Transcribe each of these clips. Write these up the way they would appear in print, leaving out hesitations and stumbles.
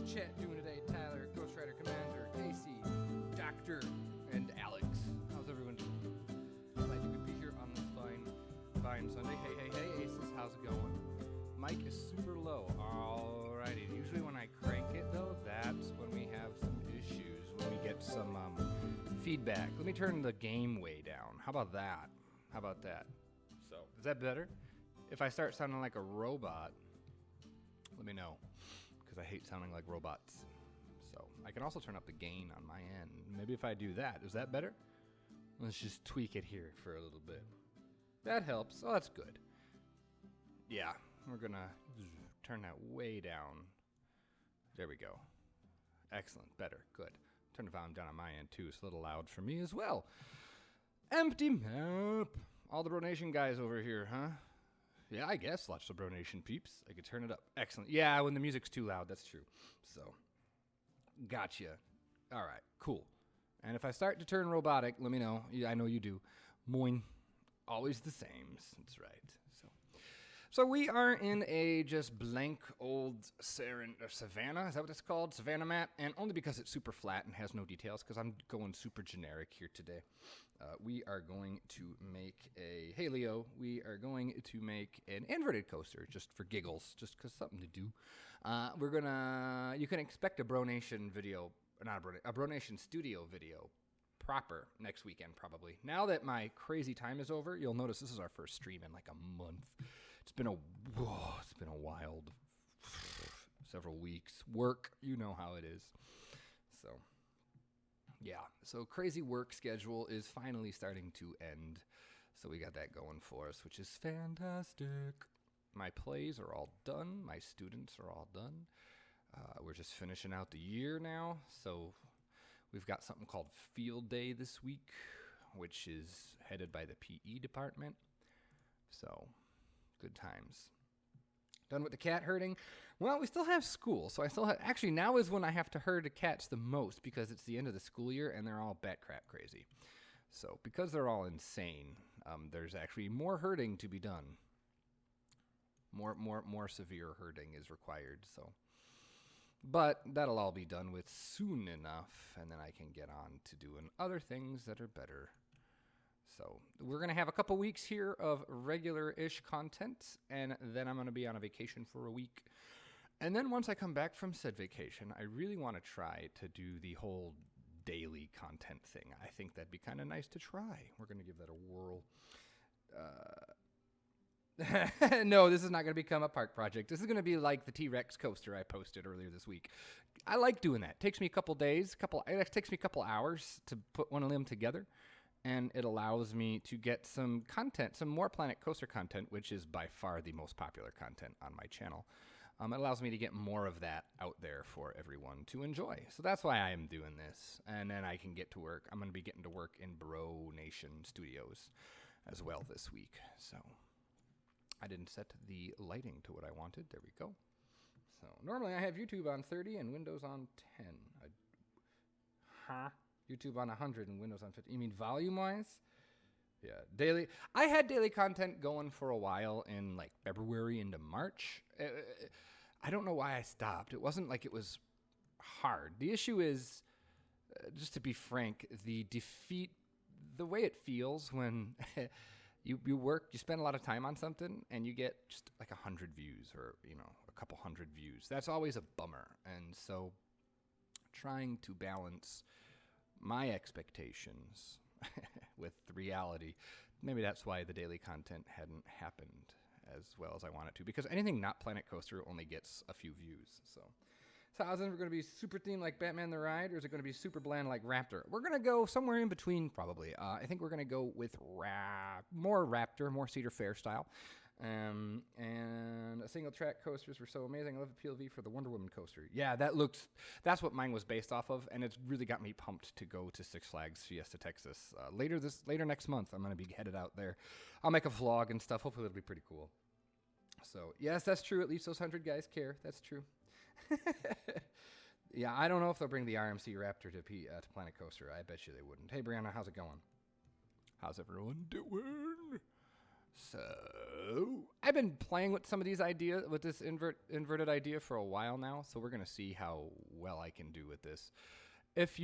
chat doing today? Tyler, Ghost Rider Commander, AC, Doctor, and Alex. How's everyone doing? Glad you could be here on this fine Sunday. Hey, Aces, how's it going? Mic is super low. Alrighty. Usually when I crank it, though, that's when we have some issues, when we get some feedback. Let me turn the game way down. How about that? So, is that better? If I start sounding like a robot, let me know, because I hate sounding like robots. So, I can also turn up the gain on my end. Maybe if I do that, is that better? Let's just tweak it here for a little bit. That helps. Oh, that's good. Yeah, we're gonna turn that way down. There we go. Excellent. Better. Good. Turn the volume down on my end, too. It's a little loud for me as well. Empty map. All the Bronation guys over here, huh? Yeah, I guess. Lots of Bronation peeps. I could turn it up. Excellent. Yeah, when the music's too loud, that's true. So, gotcha. All right, cool. And if I start to turn robotic, let me know. Yeah, I know you do. Moin. Always the same. That's right. So we are in a just blank old Savannah. Is that what it's called? Savannah map. And only because it's super flat and has no details, because I'm going super generic here today. We are going to make hey Leo, we are going to make an inverted coaster just for giggles, just because something to do. You can expect a Bronation video, not a Bronation studio video proper next weekend probably. Now that my crazy time is over, you'll notice this is our first stream in like a month. It's been a wild several weeks. Work, you know how it is. So, yeah. So crazy work schedule is finally starting to end. So we got that going for us, which is fantastic. My plays are all done. My students are all done. We're just finishing out the year now. So we've got something called Field Day this week, which is headed by the PE department. So, good times. Done with the cat herding? Well, we still have school, so I still have... Actually, now is when I have to herd the cats the most, because it's the end of the school year, and they're all bat crap crazy. So, because they're all insane, there's actually more herding to be done. More severe herding is required, so... But that'll all be done with soon enough, and then I can get on to doing other things that are better. So we're going to have a couple weeks here of regular-ish content, and then I'm going to be on a vacation for a week. And then once I come back from said vacation, I really want to try to do the whole daily content thing. I think that'd be kind of nice to try. We're going to give that a whirl. No, this is not going to become a park project. This is going to be like the T-Rex coaster I posted earlier this week. I like doing that. It takes me a couple days, it takes me a couple hours to put one of them together, and it allows me to get some content, some more Planet Coaster content, which is by far the most popular content on my channel. It allows me to get more of that out there for everyone to enjoy. So that's why I am doing this, and then I can get to work. I'm going to be getting to work in Bronation Studios as well this week, so... I didn't set the lighting to what I wanted. There we go. So normally I have YouTube on 30 and Windows on 10. YouTube on 100 and Windows on 50. You mean volume-wise? Yeah, daily. I had daily content going for a while in like February into March. I don't know why I stopped. It wasn't like it was hard. The issue is, just to be frank, the way it feels when... You spend a lot of time on something, and you get just like 100 views or, a couple hundred views. That's always a bummer. And so trying to balance my expectations with the reality, maybe that's why the daily content hadn't happened as well as I want it to, because anything not Planet Coaster only gets a few views, so... So is it going to be super themed like Batman the Ride, or is it going to be super bland like Raptor? We're going to go somewhere in between, probably. I think we're going to go with more Raptor, more Cedar Fair style. And a single-track coasters were so amazing. I love the PLV for the Wonder Woman coaster. Yeah, that's what mine was based off of, and it's really got me pumped to go to Six Flags Fiesta, Texas. Later next month, I'm going to be headed out there. I'll make a vlog and stuff. Hopefully it'll be pretty cool. So, yes, that's true. At least those 100 guys care. That's true. Yeah, I don't know if they'll bring the RMC Raptor to Planet Coaster. I bet you they wouldn't. Hey, Brianna, how's it going? How's everyone doing? So, I've been playing with some of these ideas, with this inverted idea for a while now, so we're going to see how well I can do with this. If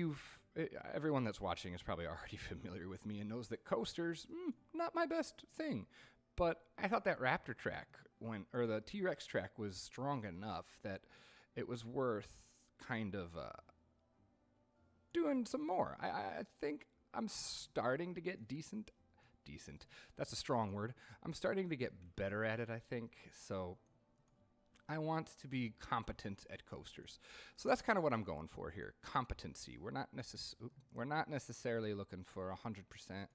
everyone that's watching is probably already familiar with me and knows that coasters, not my best thing. But I thought that Raptor track or the T-Rex track was strong enough that it was worth kind of doing some more. I think I'm starting to get decent. That's a strong word. I'm starting to get better at it, I think. So I want to be competent at coasters. So that's kind of what I'm going for here. Competency. We're not necessarily looking for 100%,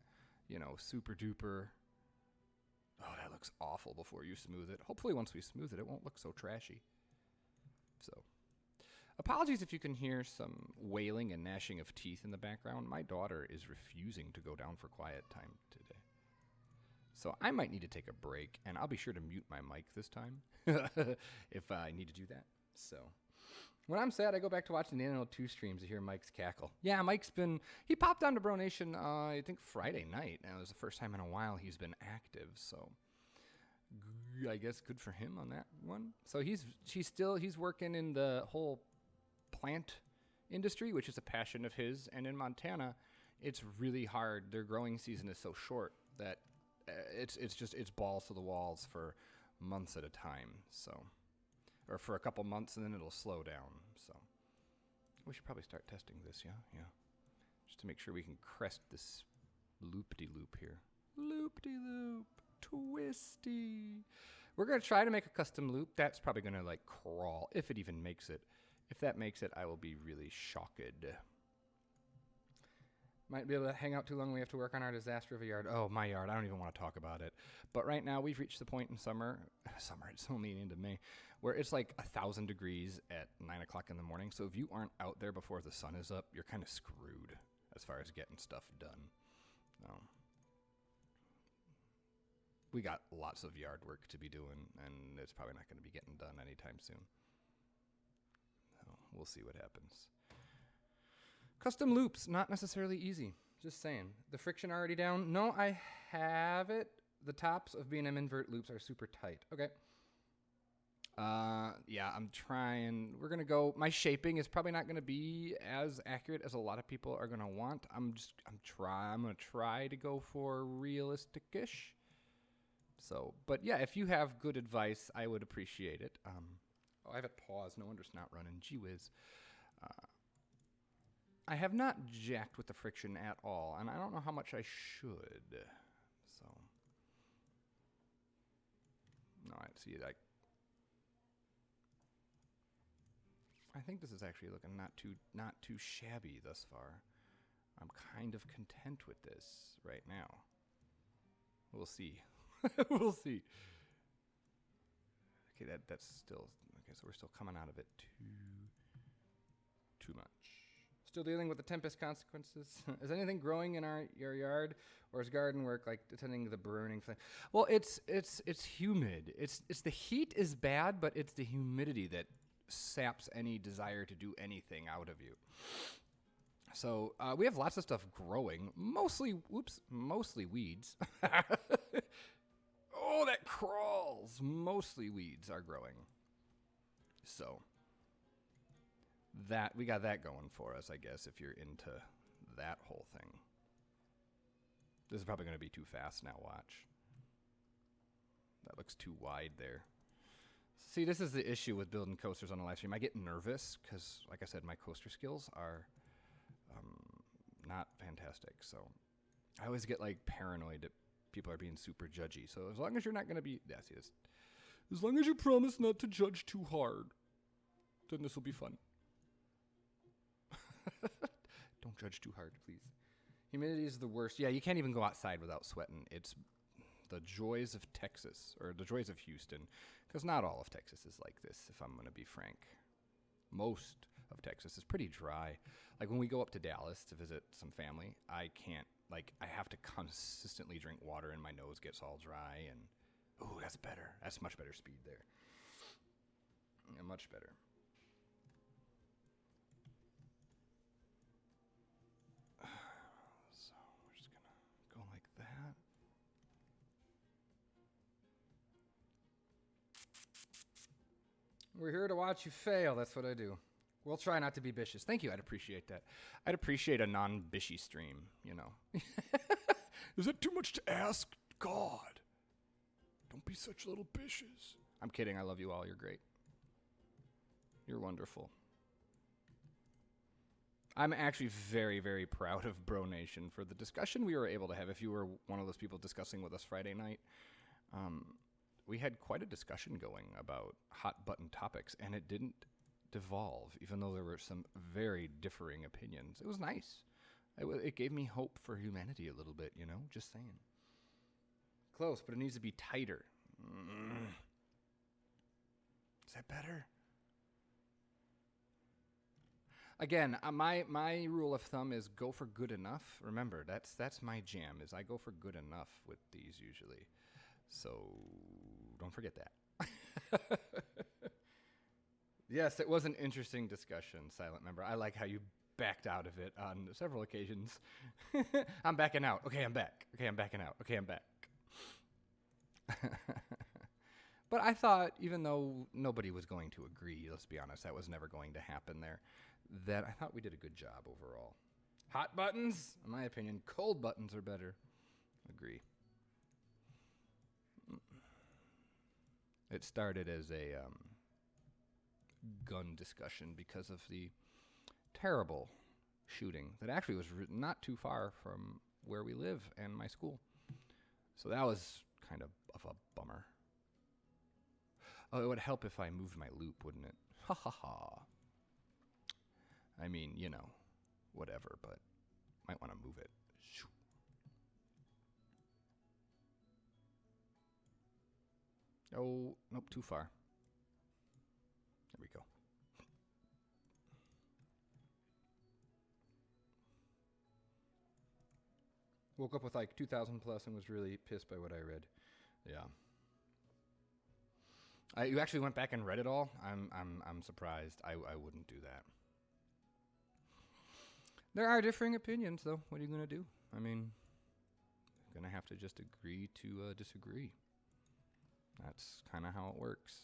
super duper. Oh, that looks awful before you smooth it. Hopefully once we smooth it, it won't look so trashy. So, apologies if you can hear some wailing and gnashing of teeth in the background. My daughter is refusing to go down for quiet time today. So I might need to take a break, and I'll be sure to mute my mic this time if I need to do that. So when I'm sad, I go back to watching the NL2 streams to hear Mike's cackle. Yeah, he popped onto Bro Nation, I think Friday night. And it was the first time in a while he's been active, so I guess good for him on that one. So he's working in the whole plant industry, which is a passion of his. And in Montana, it's really hard. Their growing season is so short that it's balls to the walls for months at a time. So, or for a couple months, and then it'll slow down. So we should probably start testing this. Yeah, just to make sure we can crest this loop-de-loop here. Loop-de-loop, twisty. We're gonna try to make a custom loop. That's probably gonna crawl if it even makes it. If that makes it, I will be really shocked. Might be able to hang out too long. We have to work on our disaster of a yard. Oh, my yard. I don't even want to talk about it. But right now, we've reached the point in summer, it's only the end of May, where it's 1,000 degrees at 9 o'clock in the morning. So if you aren't out there before the sun is up, you're kind of screwed as far as getting stuff done. We got lots of yard work to be doing, and it's probably not going to be getting done anytime soon. So we'll see what happens. Custom loops, not necessarily easy. Just saying. The friction already down? No, I have it. The tops of B&M invert loops are super tight. Okay. Yeah, I'm trying. We're going to go. My shaping is probably not going to be as accurate as a lot of people are going to want. I'm going to try to go for realistic-ish. So, but yeah, if you have good advice, I would appreciate it. I have it paused. No wonder it's not running. Gee whiz. I have not jacked with the friction at all, and I don't know how much I should. So, no, I see it. I think this is actually looking not too shabby thus far. I'm kind of content with this right now. We'll see. We'll see. Okay, that's still okay. So we're still coming out of it too much. Still dealing with the tempest consequences. Is anything growing in your yard, or is garden work attending the burning flame? Well, it's humid. It's the heat is bad, but it's the humidity that saps any desire to do anything out of you. So we have lots of stuff growing. Mostly weeds. Oh, that crawls. Mostly weeds are growing. So that we got that going for us, I guess, if you're into that whole thing. This is probably going to be too fast now, watch. That looks too wide there. See, this is the issue with building coasters on a live stream. I get nervous because, like I said, my coaster skills are not fantastic. So I always get paranoid that people are being super judgy. So as long as you're not going to be, see this. As long as you promise not to judge too hard, then this will be fun. Don't judge too hard, please. Humidity is the worst. Yeah, you can't even go outside without sweating. It's the joys of Texas, or the joys of Houston, because not all of Texas is like this, if I'm going to be frank. Most of Texas is pretty dry. Like when we go up to Dallas to visit some family, I can't, I have to consistently drink water and my nose gets all dry, and ooh, that's better. That's much better speed there. Yeah, much better. So we're just going to go like that. We're here to watch you fail. That's what I do. We'll try not to be vicious. Thank you. I'd appreciate that. I'd appreciate a non-bishy stream, you know. Is that too much to ask? God. Don't be such little bishes. I'm kidding. I love you all. You're great. You're wonderful. I'm actually very, very proud of Bro Nation for the discussion we were able to have. If you were one of those people discussing with us Friday night, we had quite a discussion going about hot button topics, and it didn't devolve, even though there were some very differing opinions. It was nice. It gave me hope for humanity a little bit, you know, just saying. Close, but it needs to be tighter. Is that better? Again, my rule of thumb is go for good enough. Remember, that's my jam, is I go for good enough with these usually. So don't forget that. Yes, it was an interesting discussion, Silent Member. I like how you backed out of it on several occasions. I'm backing out. Okay, I'm back. Okay, I'm backing out. Okay, I'm back. But I thought, even though nobody was going to agree, let's be honest, that was never going to happen there, that I thought we did a good job overall. Hot buttons, in my opinion. Cold buttons are better. Agree. It started as a gun discussion because of the terrible shooting that actually was not too far from where we live and my school. So that was kind of a bummer. Oh, it would help if I moved my loop, wouldn't it? Ha ha ha. I mean, you know, whatever, but might want to move it. Oh, nope, too far. There we go. Woke up with like 2,000 plus and was really pissed by what I read. Yeah. You actually went back and read it all? I'm surprised. I wouldn't do that. There are differing opinions, though. What are you going to do? I mean, going to have to just agree to disagree. That's kind of how it works.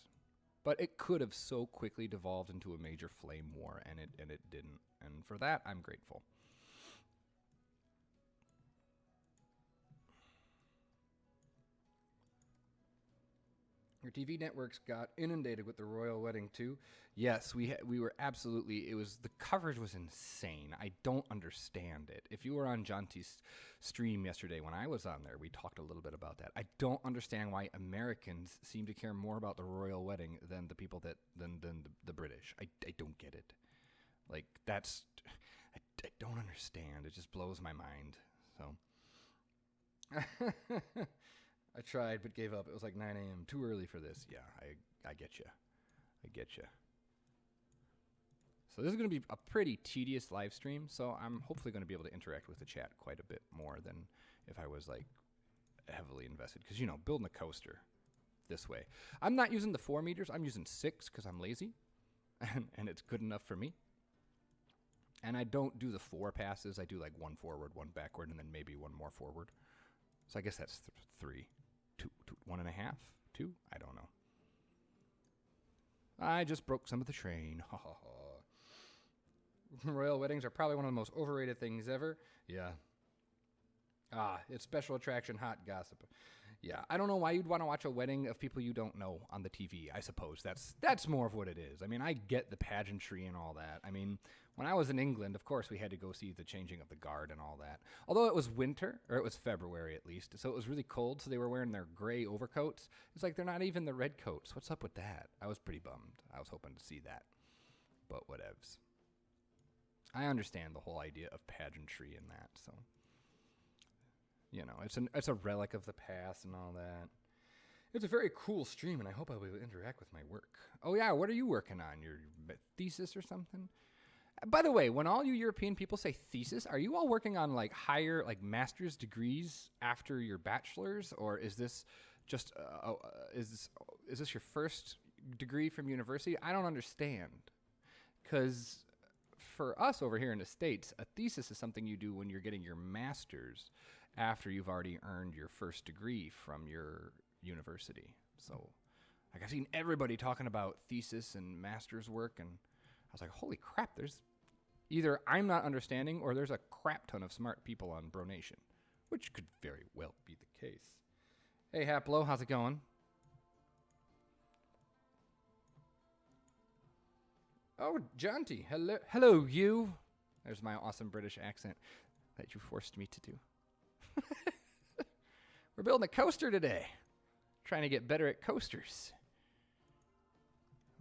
But it could have so quickly devolved into a major flame war, and it didn't. And for that, I'm grateful. Your TV networks got inundated with the royal wedding too. Yes, we were absolutely. The coverage was insane. I don't understand it. If you were on Jonty's stream yesterday when I was on there, we talked a little bit about that. I don't understand why Americans seem to care more about the royal wedding than the people than the British. I don't get it. Like I don't understand. It just blows my mind. So. I tried, but gave up. It was like 9 a.m. Too early for this. Yeah, I get you. I get you. So this is going to be a pretty tedious live stream, so I'm hopefully going to be able to interact with the chat quite a bit more than if I was, like, heavily invested. Because, you know, building a coaster this way. I'm not using the 4 meters. I'm using 6 because I'm lazy, and it's good enough for me. And I don't do the 4 passes. I do, like, 1 forward, 1 backward, and then maybe 1 more forward. So I guess that's 3. 2, 1.5, 2. I don't know. I just broke some of the train. Ha ha ha. Royal weddings are probably one of the most overrated things ever. Yeah. It's special attraction, hot gossip. Yeah, I don't know why you'd want to watch a wedding of people you don't know on the TV. I suppose that's more of what it is. I mean, I get the pageantry and all that. I mean, when I was in England, of course, we had to go see the changing of the guard and all that. Although it was winter, or it was February at least, so it was really cold, so they were wearing their gray overcoats. It's like they're not even the red coats. What's up with that? I was pretty bummed. I was hoping to see that. But whatevs. I understand the whole idea of pageantry in that, so... You know, it's a relic of the past and all that. It's a very cool stream, and I hope I'll be able to interact with my work. Oh, yeah, what are you working on? Your thesis or something? By the way, when all you European people say thesis, are you all working on, like, higher, like, master's degrees after your bachelor's? Or is this just, is this your first degree from university? I don't understand. Because for us over here in the States, a thesis is something you do when you're getting your master's after you've already earned your first degree from your university. So Like, I've seen everybody talking about thesis and master's work, and I was like, holy crap, there's either I'm not understanding or there's a crap ton of smart people on Bronation, which could very well be the case. Hey, Haplo, how's it going? Oh, Jonty, hello, you. There's my awesome British accent that you forced me to do. We're building a coaster today. Trying to get better at coasters.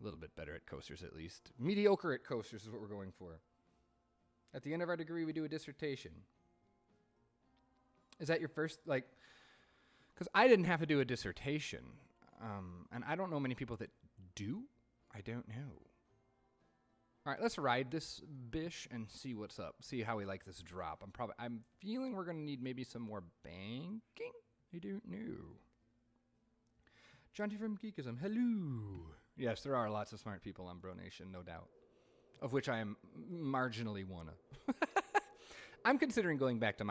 A little bit better at coasters, at least. Mediocre at coasters is what we're going for. At the end of our degree, we do a dissertation. Is that your first, like... Because I didn't have to do a dissertation. And I don't know many people that do. I don't know. All right, let's ride this bish and see what's up. See how we like this drop. I'm feeling we're going to need maybe some more banking. I don't know. Jonty from Geekism, hello. Yes, there are lots of smart people on Bronation, no doubt. Of which I am marginally one of. I'm considering going back to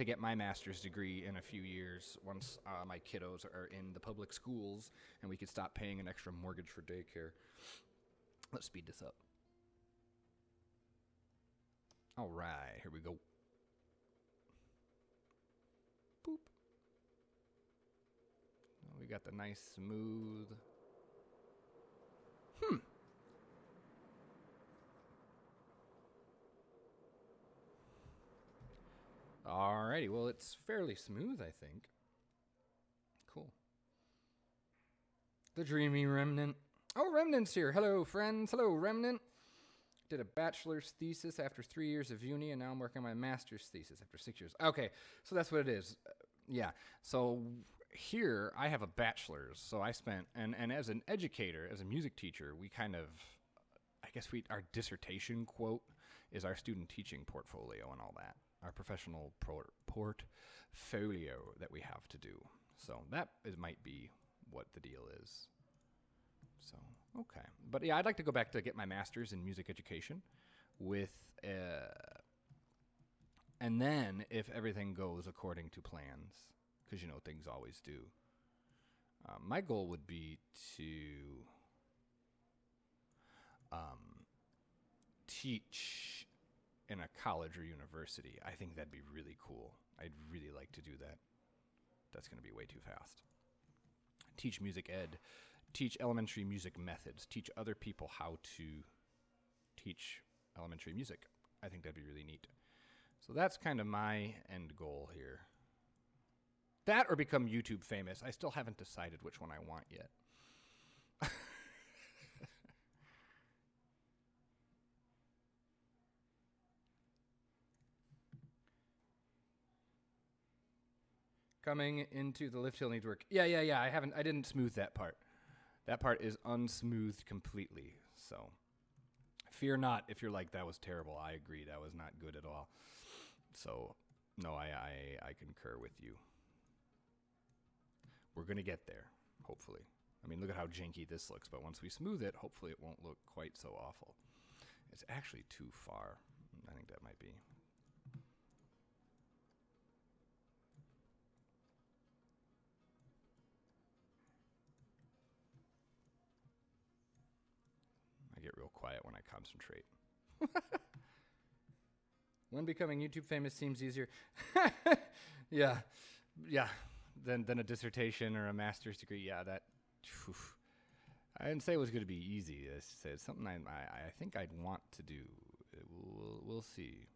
get my master's degree in a few years once my kiddos are in the public schools and we could stop paying an extra mortgage for daycare. Let's speed this up. All right, here we go. Boop. Oh, we got the nice smooth. Alrighty, well, it's fairly smooth, I think. Cool. The Dreamy Remnant. Oh, Remnant's here. Hello, friends. Hello, Remnant. Did a bachelor's thesis after 3 years of uni, and now I'm working on my master's thesis after 6 years. Okay, so that's what it is. Yeah, so here I have a bachelor's, so I spent, and as an educator, as a music teacher, we kind of, I guess our dissertation quote is our student teaching portfolio and all that. Our professional portfolio that we have to do. So that might be what the deal is. So, okay. But yeah, I'd like to go back to get my master's in music education with, and then if everything goes according to plans, because you know things always do, my goal would be to teach in a college or university. I think that'd be really cool. I'd really like to do that. That's going to be way too fast. Teach music ed. Teach elementary music methods. Teach other people how to teach elementary music. I think that'd be really neat. So that's kind of my end goal here. That or become YouTube famous. I still haven't decided which one I want yet. Coming into the lift hill needs work. Yeah. I didn't smooth that part. That part is unsmoothed completely. So fear not if you're like, that was terrible. I agree. That was not good at all. So no, I concur with you. We're going to get there, hopefully. I mean, look at how janky this looks, but once we smooth it, hopefully it won't look quite so awful. It's actually too far. I think that might be. I get real quiet when I concentrate. When becoming YouTube famous seems easier. Yeah. Than a dissertation or a master's degree. Yeah, that. Oof. I didn't say it was going to be easy. I said it's something I think I'd want to do. We'll see.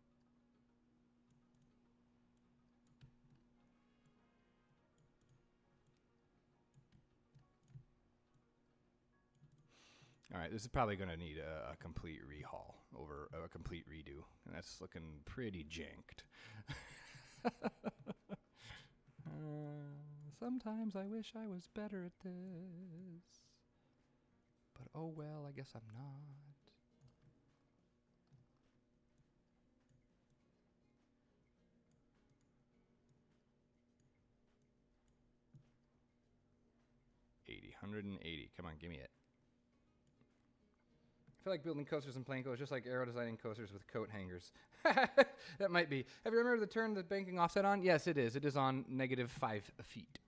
All right, this is probably going to need a complete rehaul over a complete redo, and that's looking pretty janked. Sometimes I wish I was better at this, but oh well, I guess I'm not. $180. Come on, give me it. I feel like building coasters and plane coasters just like aero designing coasters with coat hangers. That might be. Have you remembered the turn the banking offset on? Yes, it is. It is on -5 feet.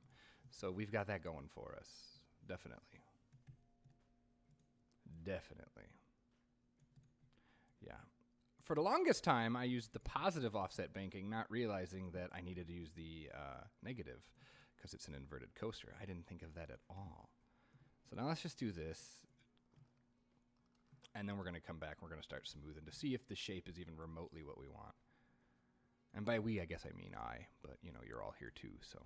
So we've got that going for us. Definitely. Definitely. Yeah. For the longest time, I used the positive offset banking, not realizing that I needed to use the negative because it's an inverted coaster. I didn't think of that at all. So now let's just do this. And then we're going to come back. We're going to start smoothing to see if the shape is even remotely what we want. And by we, I guess I mean I. But, you know, you're all here too, so.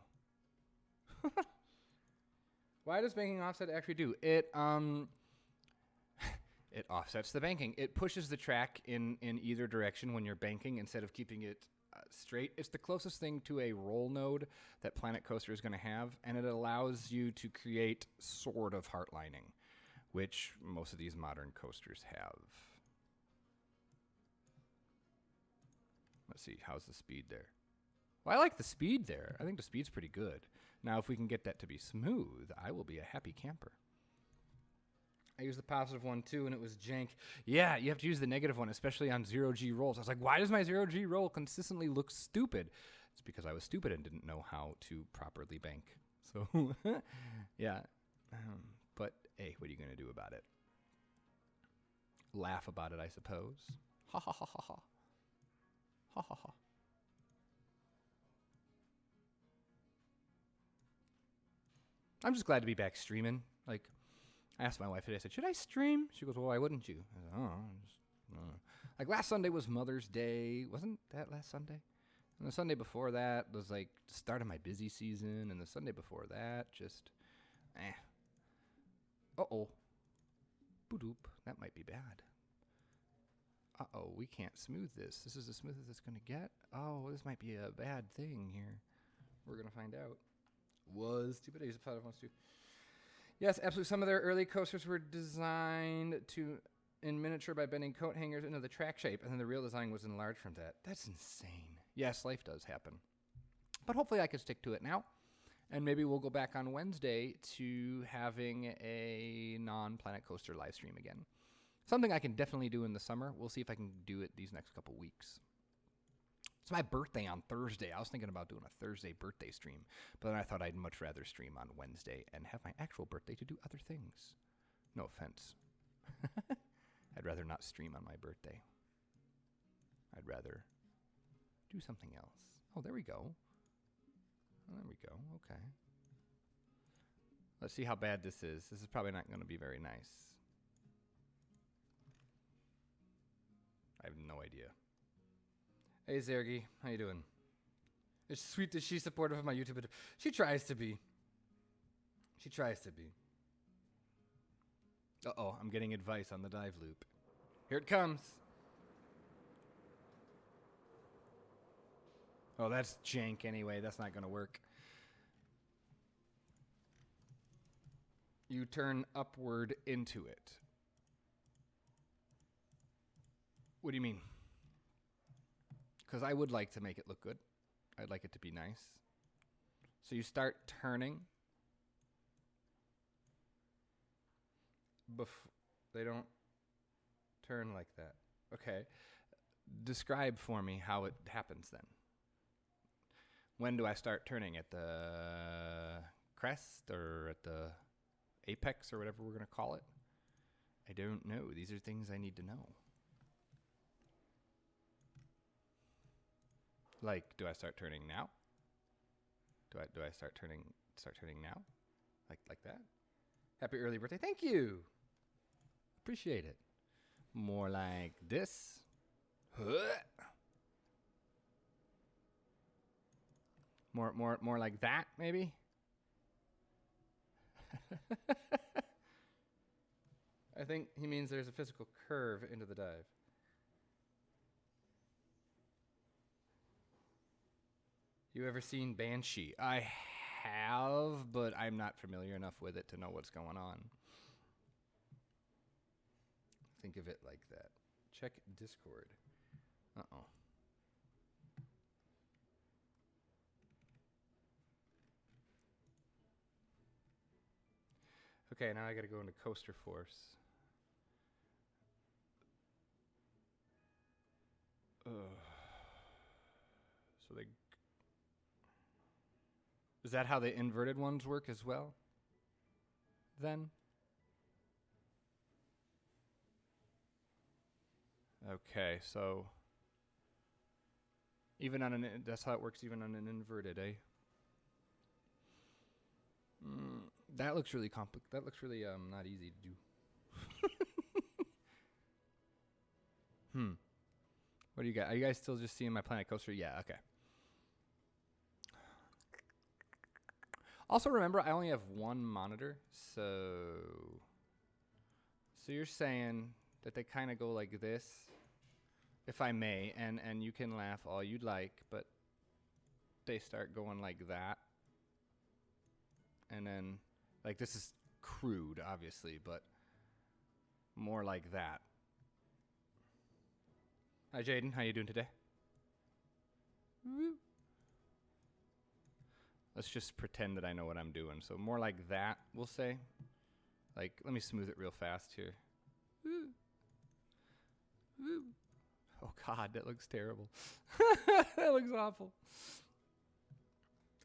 Why does banking offset actually do? It it offsets the banking. It pushes the track in either direction when you're banking instead of keeping it straight. It's the closest thing to a roll node that Planet Coaster is going to have, and it allows you to create sort of heartlining, which most of these modern coasters have. Let's see, how's the speed there? Well, I like the speed there. I think the speed's pretty good. Now, if we can get that to be smooth, I will be a happy camper. I used the positive one too, and it was jank. Yeah, you have to use the negative one, especially on 0G rolls. I was like, why does my 0G roll consistently look stupid? It's because I was stupid and didn't know how to properly bank. So, yeah. But, hey, what are you going to do about it? Laugh about it, I suppose. Ha ha ha ha ha. Ha ha ha. I'm just glad to be back streaming. Like, I asked my wife today, I said, should I stream? She goes, well, why wouldn't you? I said, oh. Like, last Sunday was Mother's Day. Wasn't that last Sunday? And the Sunday before that was, like, the start of my busy season. And the Sunday before that, just, Uh-oh. Boop. That might be bad. Uh-oh, we can't smooth this. This is the smoothest it's going to get? Oh, this might be a bad thing here. We're going to find out. Was stupid. I used a positive ones too. Yes, absolutely. Some of their early coasters were designed in miniature by bending coat hangers into the track shape, and then the real design was enlarged from that. That's insane. Yes, life does happen. But hopefully I can stick to it now, and maybe we'll go back on Wednesday to having a non-Planet Coaster live stream again. Something I can definitely do in the summer. We'll see if I can do it these next couple weeks. It's my birthday on Thursday. I was thinking about doing a Thursday birthday stream, but then I thought I'd much rather stream on Wednesday and have my actual birthday to do other things. No offense. I'd rather not stream on my birthday. I'd rather do something else. Oh, there we go. Oh, there we go. Okay. Let's see how bad this is. This is probably not going to be very nice. I have no idea. Hey, Zergy. How you doing? It's sweet that she's supportive of my YouTube. She tries to be. She tries to be. Uh-oh, I'm getting advice on the dive loop. Here it comes. Oh, that's jank anyway. That's not going to work. You turn upward into it. What do you mean? Because I would like to make it look good. I'd like it to be nice. So you start turning. They don't turn like that. Okay. Describe for me how it happens then. When do I start turning? At the crest or at the apex or whatever we're going to call it? I don't know. These are things I need to know. Like, do I start turning now? Do I start turning now? Like that? Happy early birthday. Thank you. Appreciate it. More like this. More like that, maybe? I think he means there's a physical curve into the dive. You ever seen Banshee? I have, but I'm not familiar enough with it to know what's going on. Think of it like that. Check Discord. Uh-oh. Okay, now I gotta go into Coaster Force. So they... Is that how the inverted ones work as well? Then? Okay, so even on an that's how it works even on an inverted, eh? That looks really that looks really not easy to do. What do you got? Are you guys still just seeing my Planet Coaster? Yeah, okay. Also remember, I only have one monitor, so you're saying that they kind of go like this, if I may, and you can laugh all you'd like, but they start going like that. And then, like, this is crude, obviously, but more like that. Hi, Jaden. How you doing today? Woo. Let's just pretend that I know what I'm doing. So more like that, we'll say. Like, let me smooth it real fast here. Woo. Woo. Oh, God, that looks terrible. That looks awful.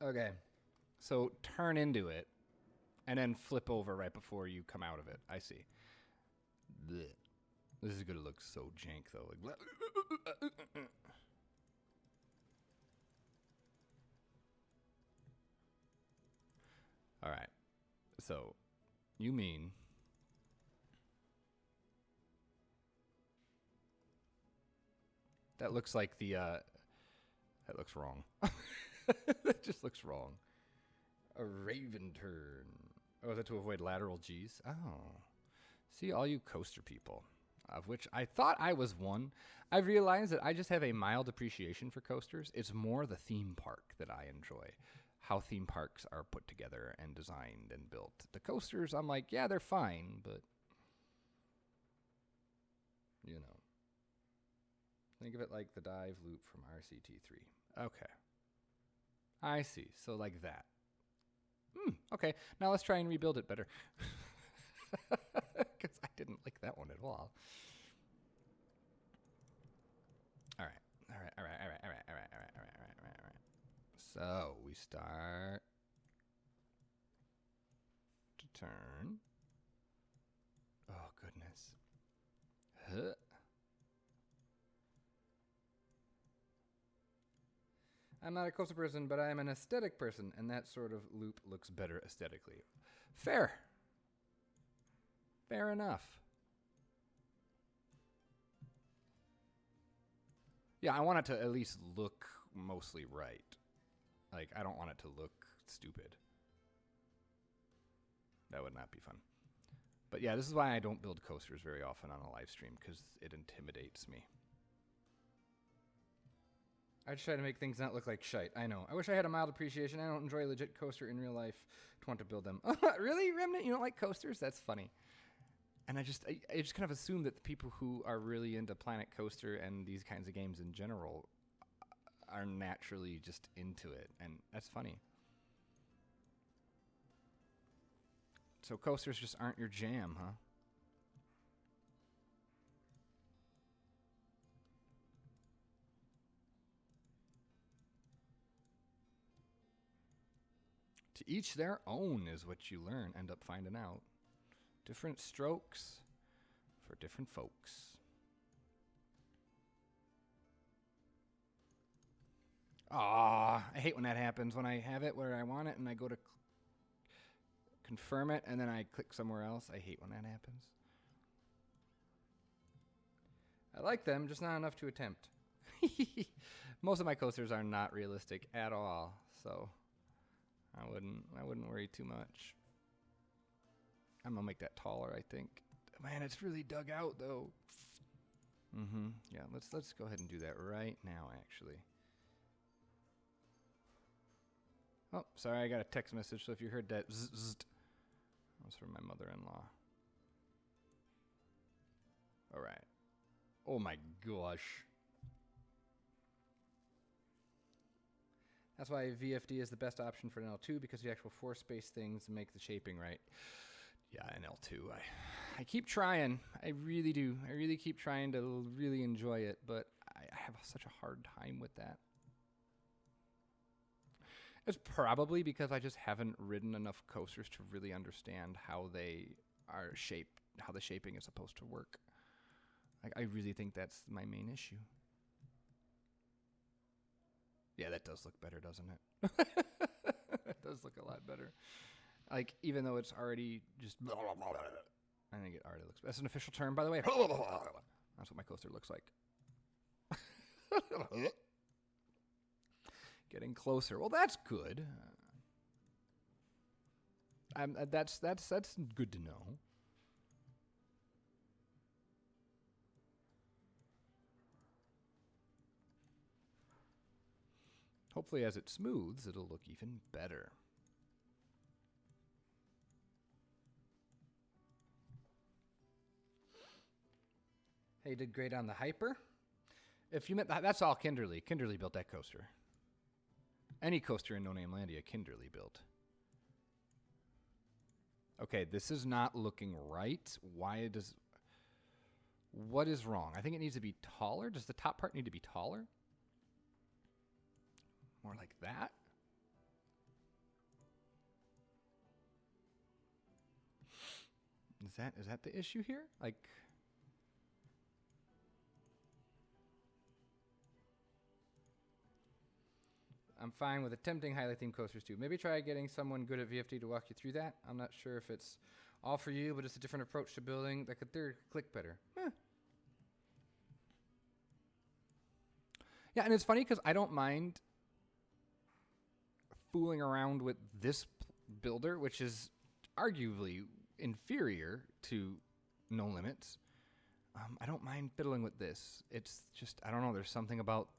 Okay. So turn into it, and then flip over right before you come out of it. I see. Blech. This is gonna look so jank though. Like, all right. So, you mean that looks like the that looks wrong. That just looks wrong. A raven turn. Oh, is that to avoid lateral G's? Oh. See, all you coaster people, of which I thought I was one, I've realized that I just have a mild appreciation for coasters. It's more the theme park that I enjoy, how theme parks are put together and designed and built. The coasters, I'm like, yeah, they're fine, but, you know. Think of it like the dive loop from RCT3. Okay. I see. So like that. Okay. Now let's try and rebuild it better. Because I didn't like that one at all. All right. So we start to turn. Oh, goodness. Huh. I'm not a coaster person, but I am an aesthetic person, and that sort of loop looks better aesthetically. Fair. Fair enough. Yeah, I want it to at least look mostly right. Like, I don't want it to look stupid. That would not be fun. But yeah, this is why I don't build coasters very often on a live stream, because it intimidates me. I just try to make things not look like shite. I know. I wish I had a mild appreciation. I don't enjoy a legit coaster in real life to want to build them. Really, Remnant? You don't like coasters? That's funny. And I just kind of assume that the people who are really into Planet Coaster and these kinds of games in general are naturally just into it. And that's funny. So coasters just aren't your jam, huh? To each their own is what you learn, end up finding out. Different strokes for different folks. Ah, I hate when that happens. When I have it where I want it and I go to confirm it and then I click somewhere else. I hate when that happens. I like them, just not enough to attempt. Most of my coasters are not realistic at all, so I wouldn't worry too much. I'm gonna make that taller, I think. Man, it's really dug out though. Yeah, let's go ahead and do that right now, actually. Oh, sorry, I got a text message, so if you heard that zzz, that was from my mother-in-law. All right. Oh my gosh. That's why VFD is the best option for an L2, because the actual floor space things make the shaping right. Yeah, an L2. I keep trying. I really do. I really keep trying to really enjoy it, but I have such a hard time with that. It's probably because I just haven't ridden enough coasters to really understand how they are shaped, how the shaping is supposed to work. I really think that's my main issue. Yeah, that does look better, doesn't it? That does look a lot better. Like, even though it's already just... I think it already looks... That's an official term, by the way. That's what my coaster looks like. Getting closer. Well, that's good. That's good to know. Hopefully, as it smooths, it'll look even better. Hey, you did great on the hyper. If you meant that's all Kinderly. Kinderly built that coaster. Any coaster in No Name Landia, Kinderly built. Okay, this is not looking right. What is wrong? I think it needs to be taller. Does the top part need to be taller? More like that? Is that the issue here? Like, I'm fine with attempting highly themed coasters too. Maybe try getting someone good at VFD to walk you through that. I'm not sure if it's all for you, but it's a different approach to building that could click better. Yeah, and it's funny because I don't mind fooling around with this builder, which is arguably inferior to No Limits. I don't mind fiddling with this. It's just, I don't know. There's something about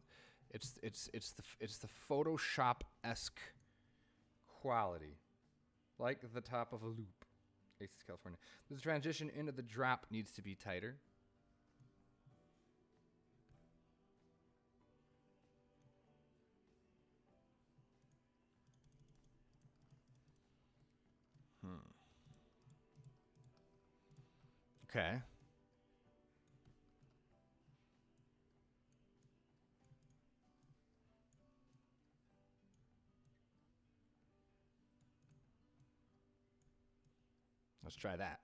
it's the Photoshop-esque quality, like the top of a loop. Aces, California. The transition into the drop needs to be tighter. Okay. Let's try that.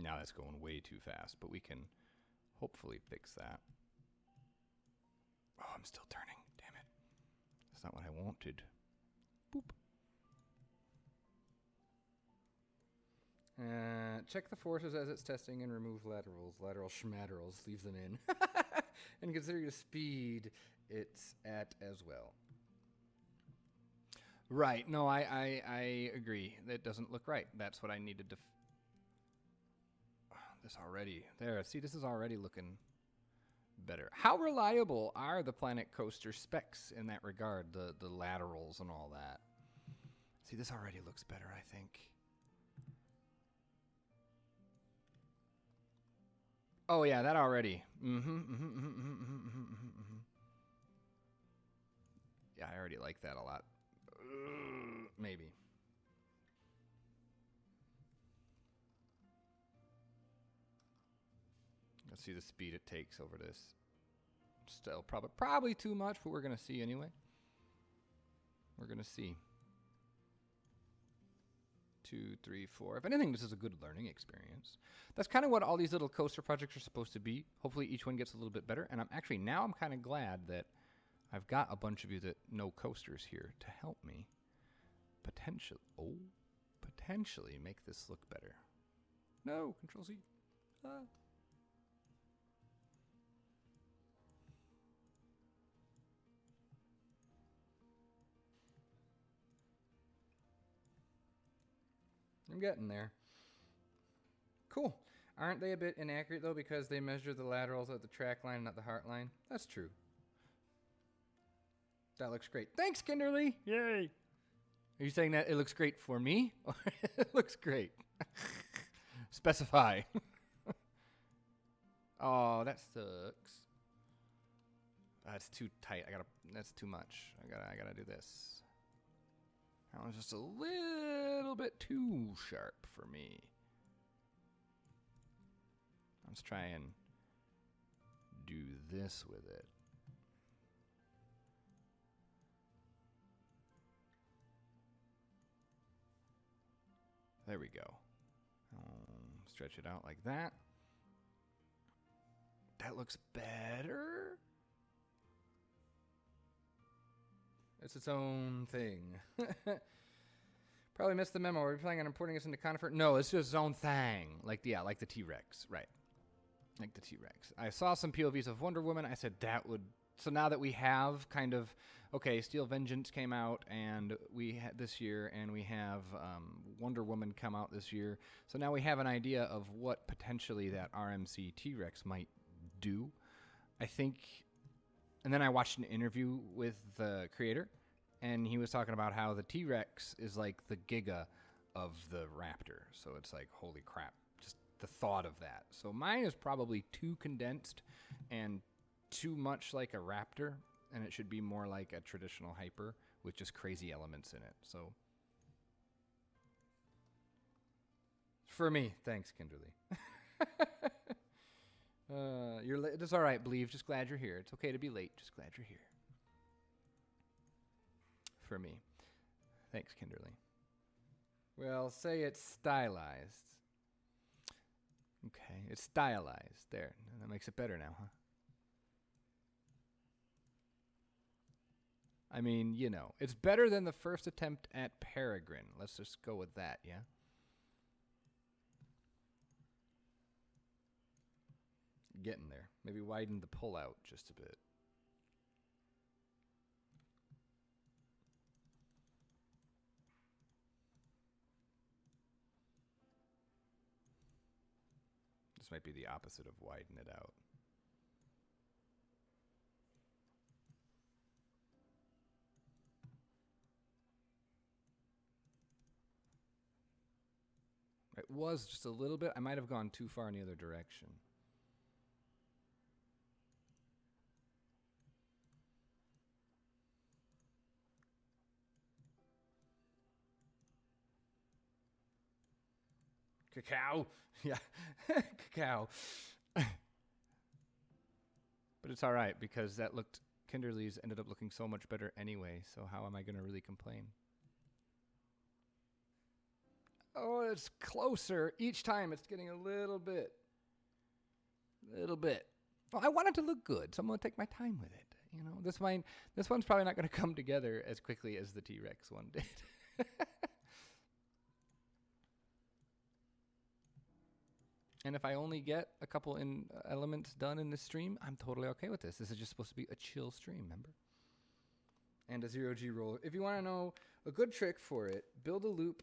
Now that's going way too fast, but we can hopefully fix that. Oh, I'm still turning. Damn it. That's not what I wanted. Boop. Check the forces as it's testing and remove laterals. Lateral schmatterals. Leave them in. And consider the speed it's at as well. Right. No, I agree. That doesn't look right. That's what I needed to... This already... There. See, this is already looking better. How reliable are the Planet Coaster specs in that regard? The laterals and all that. See, this already looks better, I think. Oh, yeah, that already. Yeah, I already like that a lot. Maybe. Let's see the speed it takes over this. Still probably too much, but we're going to see anyway. We're going to see. 2, 3, 4. If anything, this is a good learning experience. That's kind of what all these little coaster projects are supposed to be. Hopefully each one gets a little bit better. And I'm kind of glad that I've got a bunch of you that know coasters here to help me potentially make this look better. No, Control Z. I'm getting there. Cool. Aren't they a bit inaccurate, though, because they measure the laterals at the track line, not the heart line? That's true. That looks great. Thanks, Kinderly. Yay. Are you saying that it looks great for me? Or it looks great? Specify. Oh, that sucks. That's too tight. That's too much. I gotta do this. That one's just a little bit too sharp for me. Let's try and do this with it. There we go. Stretch it out like that. That looks better. It's its own thing. Probably missed the memo. Are we planning on importing this into Conifer? No, it's just its own thing. Like the T-Rex, right? Like the T-Rex. I saw some POVs of Wonder Woman. I said that would. So now that we have kind of, okay, Steel Vengeance came out and we had this year, and we have Wonder Woman come out this year. So now we have an idea of what potentially that RMC T-Rex might do. I think. And then I watched an interview with the creator, and he was talking about how the T-Rex is like the Giga of the Raptor. So it's like, holy crap, just the thought of that. So mine is probably too condensed and too much like a Raptor, and it should be more like a traditional Hyper with just crazy elements in it. So for me, thanks, Kimberly. It's all right, Believe. Just glad you're here. It's okay to be late. Just glad you're here. For me. Thanks, Kinderly. Well, say it's stylized. Okay, it's stylized. There. That makes it better now, huh? I mean, you know, it's better than the first attempt at Peregrine. Let's just go with that, yeah? Getting there. Maybe widen the pull out just a bit. This might be the opposite of widen it out. It was just a little bit. I might have gone too far in the other direction. Cacao. Yeah. Cacao. But it's all right because that looked, Kinderly's ended up looking so much better anyway. So how am I going to really complain? Oh, it's closer. Each time it's getting a little bit. Well, I want it to look good, so I'm going to take my time with it. You know, this one's probably not going to come together as quickly as the T-Rex one did. And if I only get a couple elements done in this stream, I'm totally okay with this. This is just supposed to be a chill stream, remember? And a 0G roller. If you want to know a good trick for it, build a loop.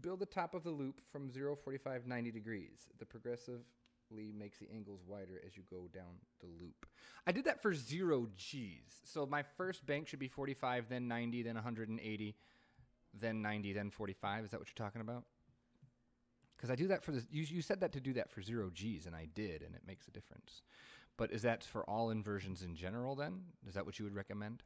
Build the top of the loop from 0, 45, 90 degrees. The progressively makes the angles wider as you go down the loop. I did that for 0 Gs. So my first bank should be 45, then 90, then 180, then 90, then 45. Is that what you're talking about? Because I do that for this. You said that to do that for 0 Gs, and I did, and it makes a difference. But is that for all inversions in general then? Is that what you would recommend?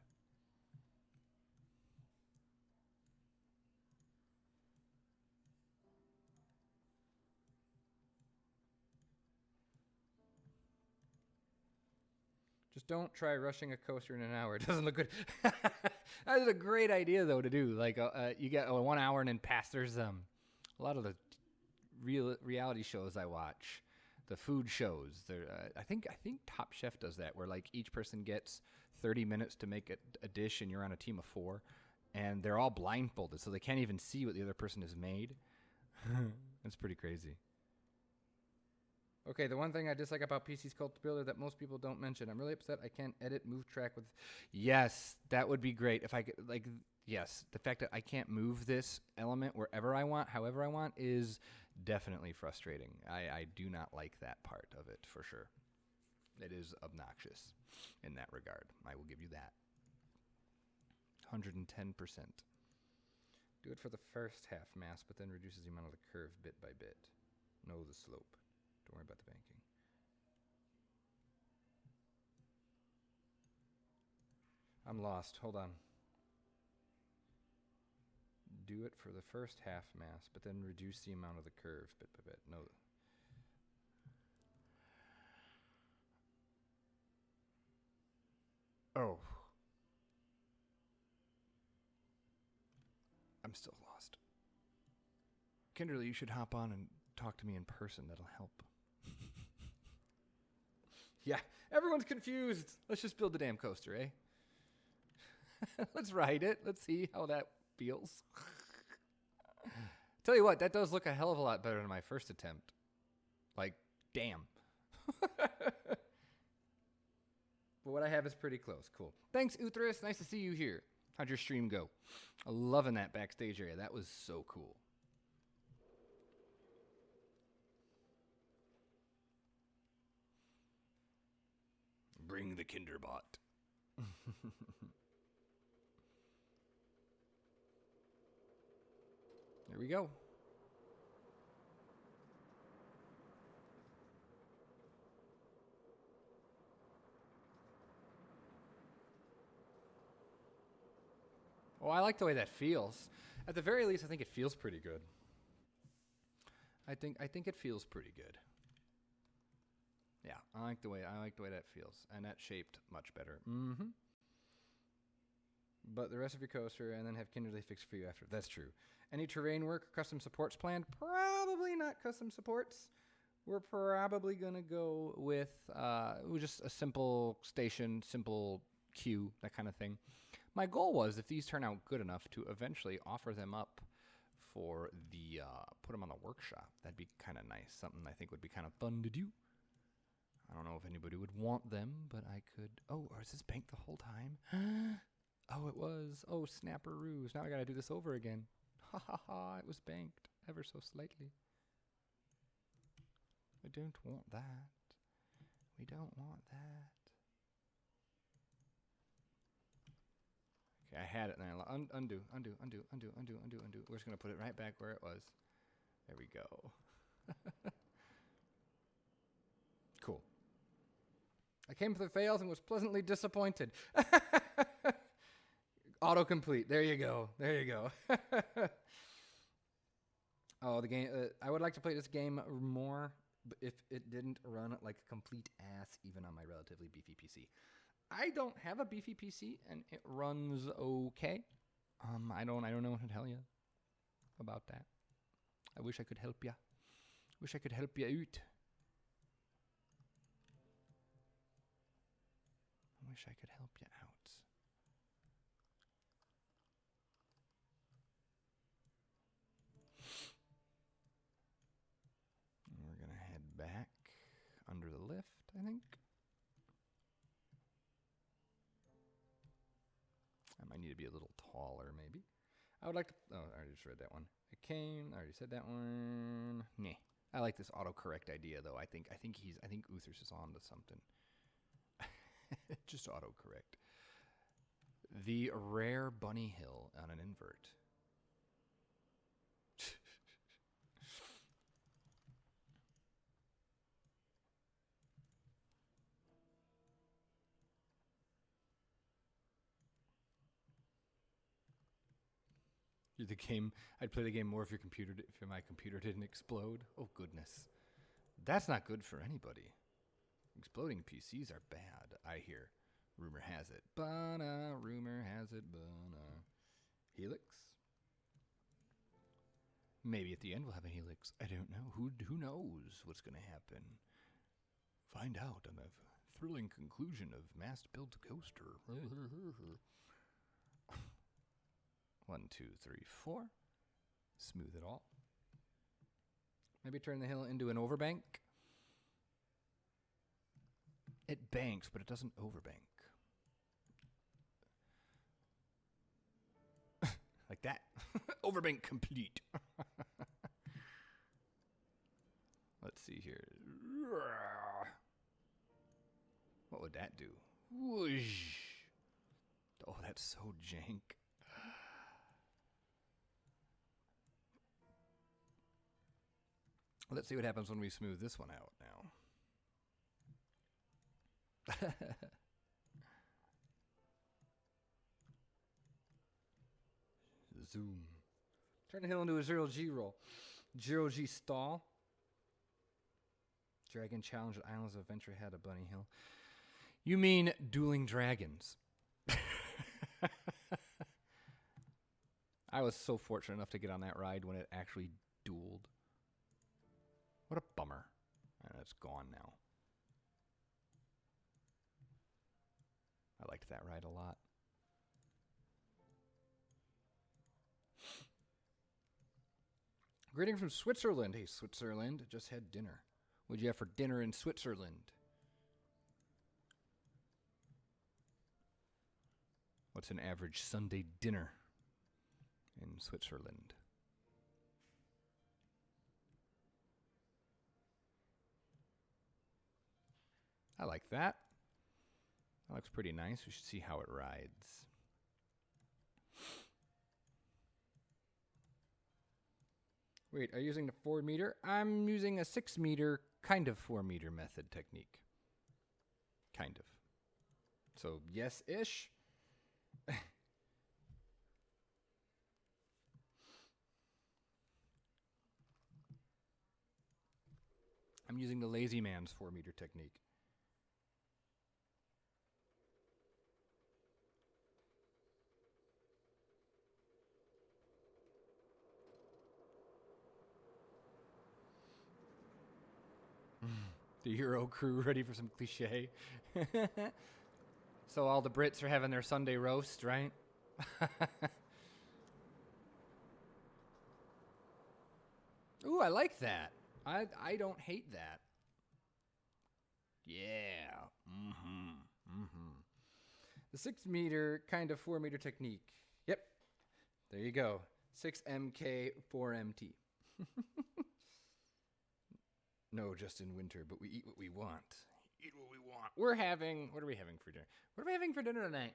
Just don't try rushing a coaster in an hour. It doesn't look good. That is a great idea, though, to do. Like, you get 1 hour and then pass. There's a lot of the reality shows I watch, the food shows. I think Top Chef does that, where like each person gets 30 minutes to make a dish, and you're on a team of 4, and they're all blindfolded, so they can't even see what the other person has made. It's pretty crazy. Okay, the one thing I dislike about PC's Cult Builder that most people don't mention. I'm really upset I can't edit move track with. Yes, that would be great if I could. Like, yes, the fact that I can't move this element wherever I want, however I want, is definitely frustrating. I do not like that part of it for sure. It is obnoxious in that regard. I will give you that. 110%. Do it for the first half mass, but then reduces the amount of the curve bit by bit. Know the slope. Don't worry about the banking. I'm lost. Hold on. Do it for the first half mass, but then reduce the amount of the curve bit by bit. No. Oh. I'm still lost. Kinderly, you should hop on and talk to me in person. That'll help. Yeah, everyone's confused. Let's just build the damn coaster, eh? Let's ride it. Let's see how that feels. Tell you what, that does look a hell of a lot better than my first attempt. Like, damn. But what I have is pretty close. Cool. Thanks, Uthris. Nice to see you here. How'd your stream go? Loving that backstage area. That was so cool. Bring the Kinderbot. There we go. Oh, I like the way that feels. At the very least, I think it feels pretty good. I think it feels pretty good. Yeah, I like the way that feels, and that shaped much better. Mm-hmm. But the rest of your coaster, and then have Kinderly fix for you after. That's true. Any terrain work, custom supports planned? Probably not custom supports. We're probably gonna go with just a simple station, simple queue, that kind of thing. My goal was, if these turn out good enough, to eventually offer them up for the put them on the workshop. That'd be kind of nice. Something I think would be kind of fun to do. I don't know if anybody would want them, but I could. Oh, or is this banked the whole time? Oh, it was. Oh, snapperoos. Now I gotta do this over again. Ha ha ha, it was banked ever so slightly. We don't want that. We don't want that. Okay, I had it now. Undo. We're just gonna put it right back where it was. There we go. Cool. I came for the fails and was pleasantly disappointed. Autocomplete. There you go. Oh, the game. I would like to play this game more if it didn't run like a complete ass, even on my relatively beefy PC. I don't have a beefy PC, and it runs okay. I don't know what to tell you about that. I wish I could help you. Wish I could help you out. I wish I could help you out. We're going to head back under the lift, I think. I might need to be a little taller, maybe. I would like to... Oh, I already just read that one. I already said that one. Nah. I like this autocorrect idea, though. I think Uthers is on to something. Just autocorrect. The rare bunny hill on an invert. The game. I'd play the game more if if my computer didn't explode. Oh goodness, that's not good for anybody. Exploding PCs are bad, I hear. Rumor has it. Rumor has it. Helix? Maybe at the end we'll have a Helix. I don't know. Who knows what's going to happen? Find out on the thrilling conclusion of Masked Build Coaster. 1, 2, 3, 4. Smooth it all. Maybe turn the hill into an overbank. It banks, but it doesn't overbank. Like that. Overbank complete. Let's see here. What would that do? Whoosh. Oh, that's so jank. Let's see what happens when we smooth this one out now. Zoom. Turn the hill into a 0G roll. 0G stall. Dragon challenge at Islands of Adventure had a bunny hill. You mean Dueling Dragons. I was so fortunate enough to get on that ride when it actually dueled. What a bummer. And it's gone now. I liked that ride a lot. Greetings from Switzerland. Hey, Switzerland, just had dinner. What'd you have for dinner in Switzerland? What's an average Sunday dinner in Switzerland? I like that. That looks pretty nice. We should see how it rides. Wait, are you using the 4 meter? I'm using a 6 meter, kind of 4 meter method technique. Kind of. So, yes-ish. I'm using the lazy man's 4 meter technique. The Euro crew ready for some cliche. So all the Brits are having their Sunday roast, right? Ooh, I like that. I don't hate that. Yeah. The 6 meter, kind of 4 meter technique. Yep. There you go. 6MK 4MT. No, just in winter, but we eat what we want. Eat what we want. What are we having for dinner? What are we having for dinner tonight?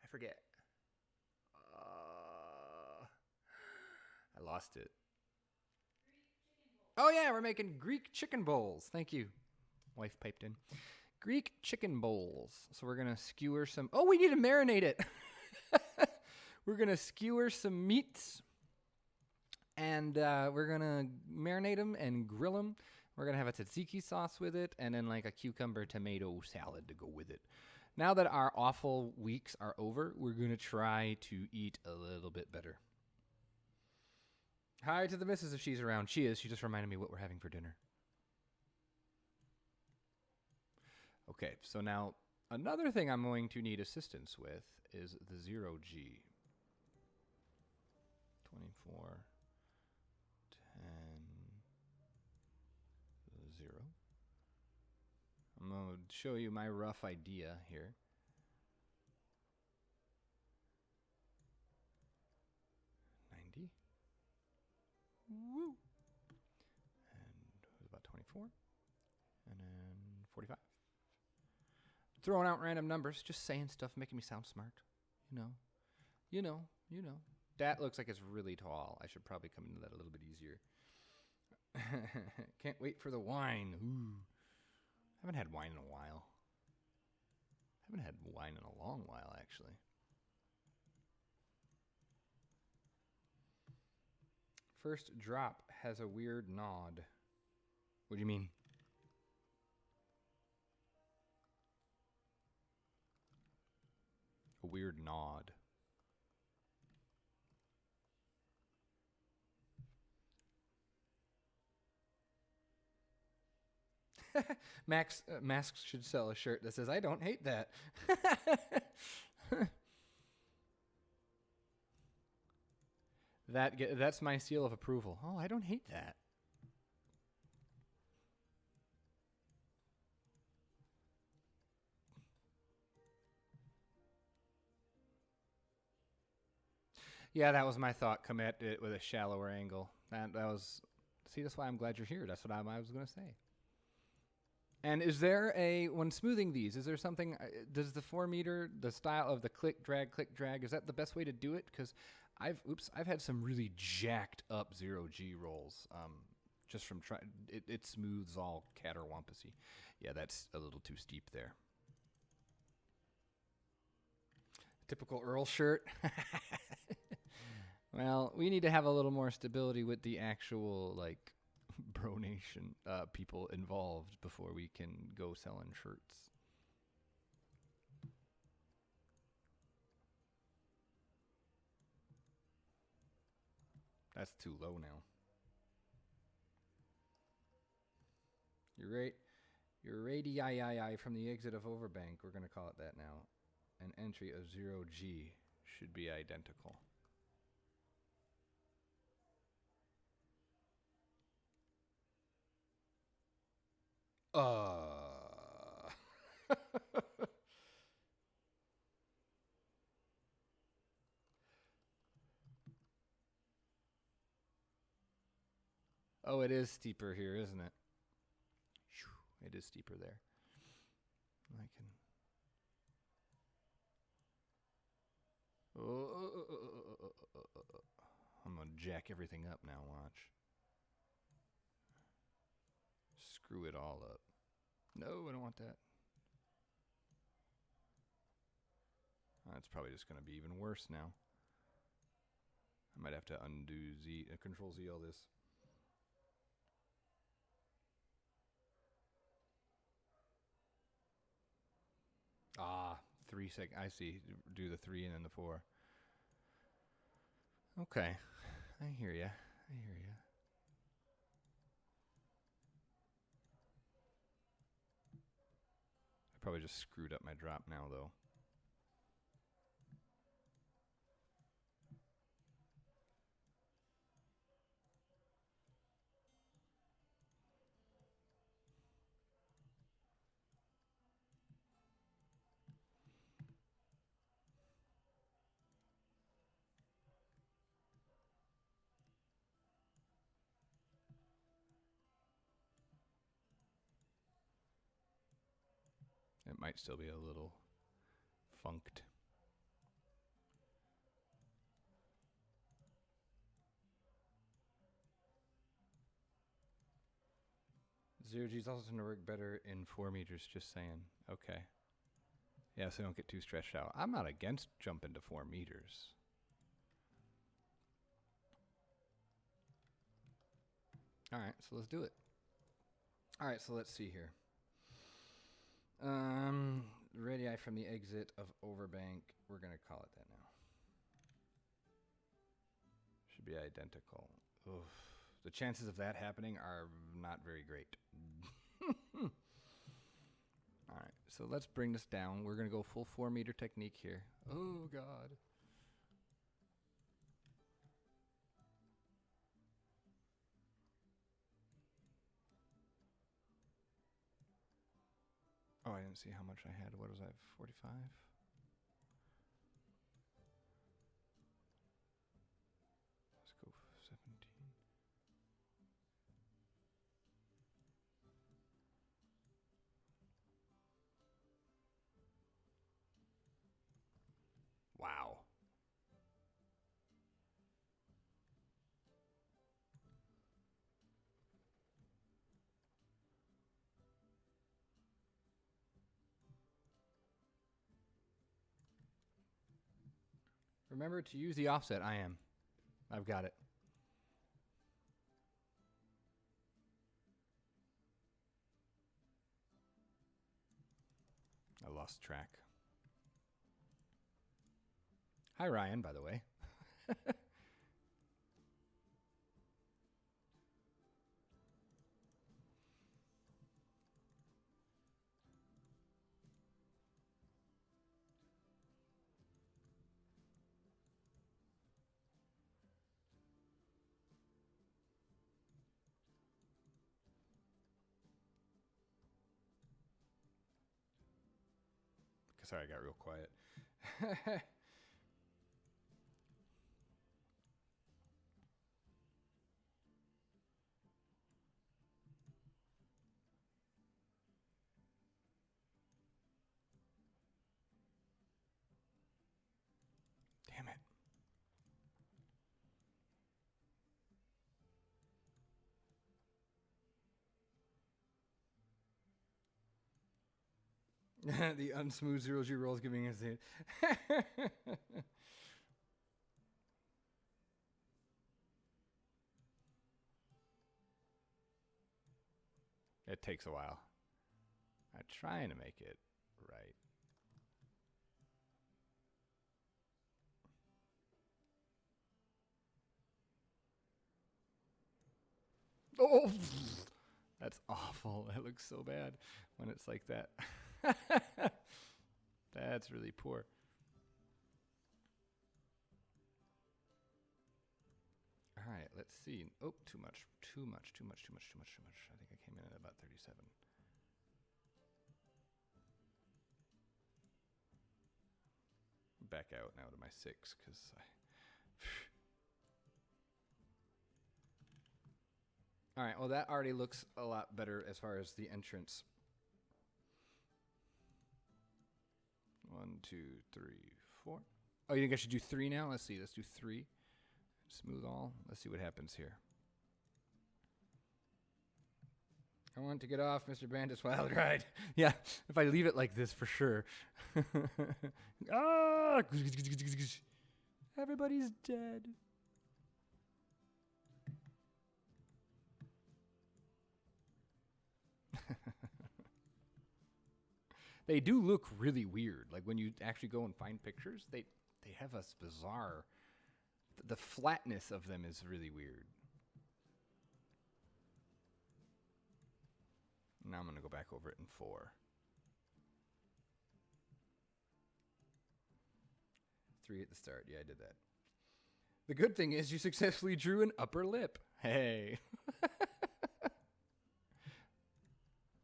I forget. I lost it. Oh, yeah, we're making Greek chicken bowls. Thank you. Wife piped in. Greek chicken bowls. So we're going to skewer some... Oh, we need to marinate it. We're going to skewer some meats. And we're going to marinate them and grill them. We're going to have a tzatziki sauce with it. And then like a cucumber tomato salad to go with it. Now that our awful weeks are over, we're going to try to eat a little bit better. Hi to the missus if she's around. She is. She just reminded me what we're having for dinner. Okay, so now another thing I'm going to need assistance with is the 0G. 24, 10, 0. I'm going to show you my rough idea here. Woo! And it was about 24. And then 45. Throwing out random numbers, just saying stuff, making me sound smart. You know. That looks like it's really tall. I should probably come into that a little bit easier. Can't wait for the wine. Ooh. Haven't had wine in a while. Haven't had wine in a long while, actually. First drop has a weird nod. What do you mean? A weird nod. Max should sell a shirt that says, "I don't hate that." That's my seal of approval. Oh, I don't hate that. Yeah, that was my thought. Come at it with a shallower angle. That was... See, that's why I'm glad you're here. That's what I was going to say. And is there when smoothing these, is there something, does the 4 meter, the style of the click, drag, is that the best way to do it? Because I've had some really jacked up 0G rolls, just from trying, it smooths all caterwampusy. Yeah, that's a little too steep there. Typical Earl shirt. Well, we need to have a little more stability with the actual, like, Bro Nation people involved before we can go selling shirts. That's too low now. Your radii from the exit of Overbank, we're going to call it that now, an entry of 0G should be identical. Oh, it is steeper here, isn't it? It is steeper there. I can... I'm going to jack everything up now, watch. Screw it all up. No, I don't want that. It's probably just going to be even worse now. I might have to undo Control Z all this. Ah, 3 seconds. I see. Do the 3 and then the 4. Okay. I hear ya. I hear ya. I probably just screwed up my drop now, though. It might still be a little funked. Zero G is also going to work better in 4 meters, just saying. Okay. Yeah, so don't get too stretched out. I'm not against jumping to 4 meters. All right, so let's do it. All right, so let's see here. Radii from the exit of Overbank. We're going to call it that now. Should be identical. Oof. The chances of that happening are not very great. All right, so let's bring this down. We're going to go full 4 meter technique here. Oh, God. Oh, I didn't see how much I had. What was I, 45? Let's go 17. Wow. Remember to use the offset. I am. I've got it. I lost track. Hi, Ryan, by the way. Sorry, I got real quiet. Damn it. The unsmooth 0G roll is giving us it. It takes a while. I'm trying to make it right. Oh, that's awful. That looks so bad when it's like that. That's really poor. All right, let's see. Oh, too much. I think I came in at about 37. Back out now to my 6 because All right, well, that already looks a lot better as far as the entrance. 1, 2, 3, 4. Oh, you think I should do 3 now? Let's see. Let's do 3. Smooth all. Let's see what happens here. I want to get off Mr. Bandit's wild ride. Yeah, if I leave it like this, for sure. Ah! Everybody's dead. They do look really weird. Like when you actually go and find pictures, they have us bizarre. The flatness of them is really weird. Now I'm going to go back over it in 4. 3 at the start. Yeah, I did that. The good thing is you successfully drew an upper lip. Hey.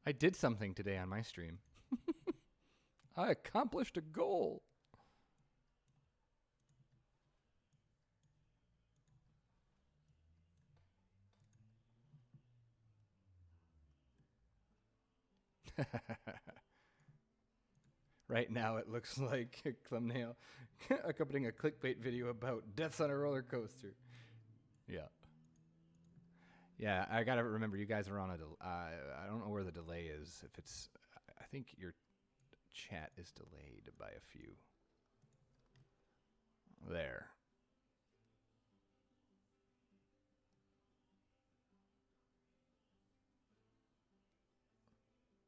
I did something today on my stream. I accomplished a goal. Right now it looks like a thumbnail accompanying a clickbait video about deaths on a roller coaster. Yeah. Yeah, I got to remember you guys are on a I don't know where the delay is. If it's I think your chat is delayed by a few. There.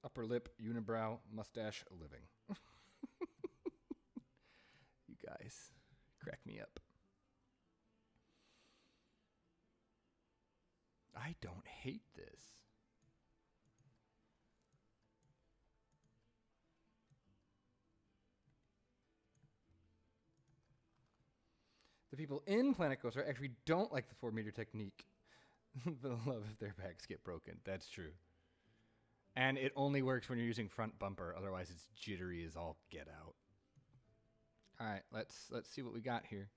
Upper lip, unibrow, mustache, living. You guys crack me up. I don't hate this. The people in Planet Coaster actually don't like the 4-meter technique. They'll love if their backs get broken. That's true. And it only works when you're using front bumper. Otherwise, it's jittery as all get out. All right, let's see what we got here.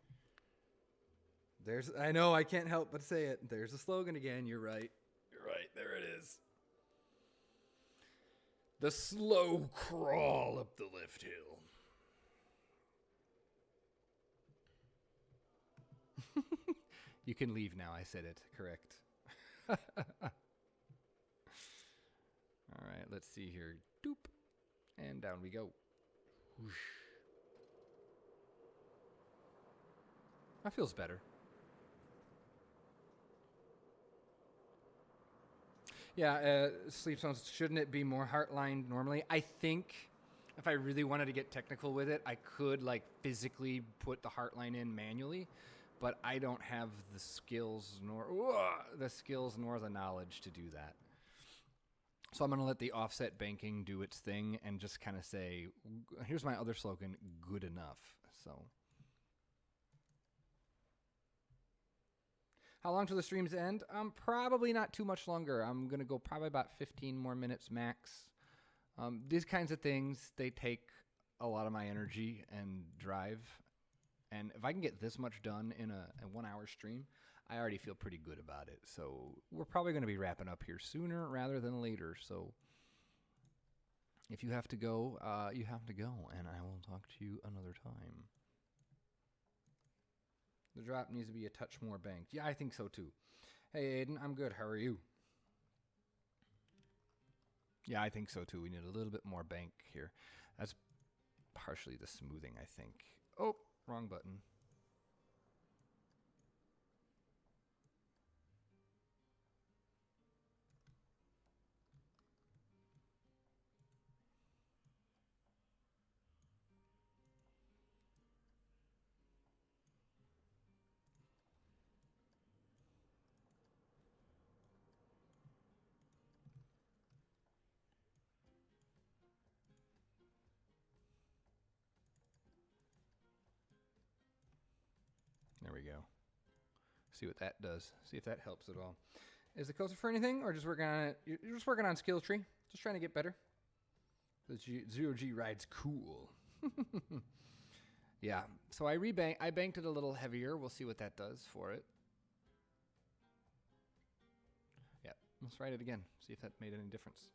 I know, I can't help but say it. There's a slogan again. You're right. You're right. There it is. The slow crawl up the lift hill. You can leave now. I said it. Correct. All right, let's see here. Doop. And down we go. Whoosh. That feels better. Yeah, sleep zones, shouldn't it be more heart-lined normally? I think if I really wanted to get technical with it, I could like physically put the heart line in manually, but I don't have the skills nor the knowledge to do that. So I'm going to let the offset banking do its thing and just kind of say, here's my other slogan, good enough. So how long till the streams end? Probably not too much longer. I'm going to go probably about 15 more minutes max. These kinds of things, they take a lot of my energy and drive. And if I can get this much done in a 1 hour stream, I already feel pretty good about it. So we're probably going to be wrapping up here sooner rather than later. So if you have to go, you have to go. And I will talk to you another time. The drop needs to be a touch more banked. Yeah, I think so too. Hey, Aiden, I'm good. How are you? Yeah, I think so too. We need a little bit more bank here. That's partially the smoothing, I think. Oh, wrong button. we go. See what that does. See if that helps at all. Is the coaster for anything, or just working on it? You're just working on skill tree. Just trying to get better. The Zero G ride's cool. Yeah. So I banked it a little heavier. We'll see what that does for it. Yeah. Let's ride it again. See if that made any difference.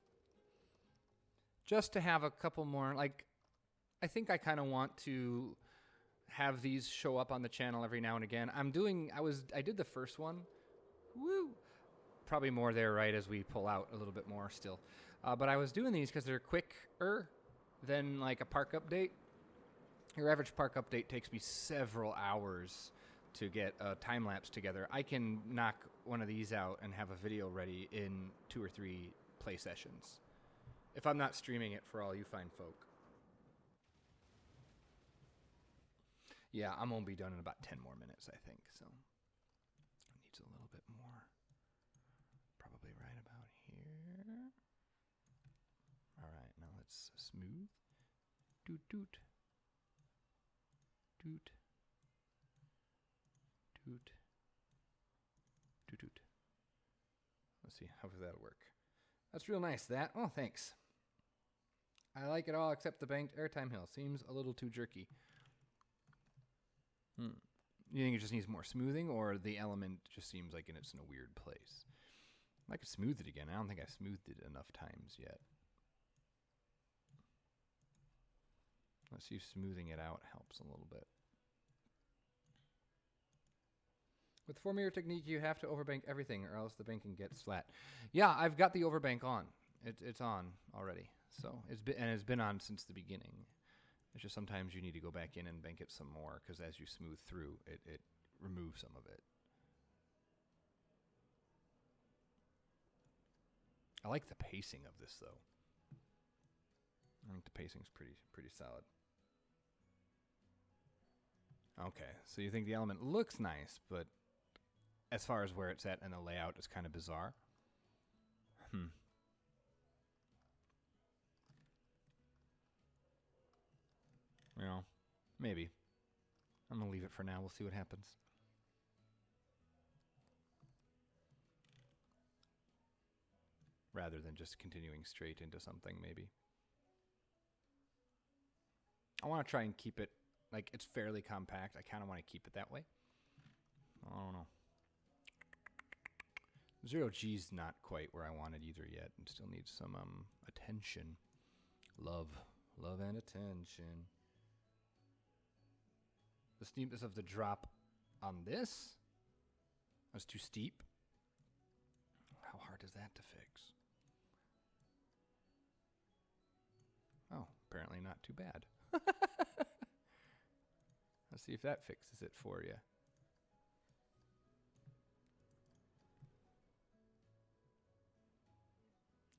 Just to have a couple more, like, I think I kind of want to have these show up on the channel every now and again. I did the first one. Woo! Probably more there, right, as we pull out a little bit more still. But I was doing these because they're quicker than like a park update. Your average park update takes me several hours to get a time lapse together. I can knock one of these out and have a video ready in 2 or 3 play sessions, if I'm not streaming it for all you fine folk. Yeah, I'm going to be done in about 10 more minutes, I think. So it needs a little bit more. Probably right about here. All right, now let's smooth. Doot, doot. Doot. Doot. Doot, doot. Let's see, how does that work? That's real nice, that. Oh, thanks. I like it all except the banked airtime hill. Seems a little too jerky. You think it just needs more smoothing, or the element just seems like it's in a weird place? I could smooth it again. I don't think I've smoothed it enough times yet. Let's see if smoothing it out helps a little bit. With 4-mirror technique, you have to overbank everything, or else the banking gets flat. Yeah, I've got the overbank on. It's on already. So it's been on since the beginning. It's just sometimes you need to go back in and bank it some more, because as you smooth through, it removes some of it. I like the pacing of this, though. I think the pacing's pretty solid. Okay, so you think the element looks nice, but as far as where it's at and the layout is kind of bizarre. You know, maybe. I'm going to leave it for now. We'll see what happens. Rather than just continuing straight into something, maybe. I want to try and keep it, like, it's fairly compact. I kind of want to keep it that way. I don't know. 0G's not quite where I wanted either yet, and still needs some attention. Love and attention. The steepness of the drop on this was too steep. How hard is that to fix? Oh, apparently not too bad. Let's see if that fixes it for you.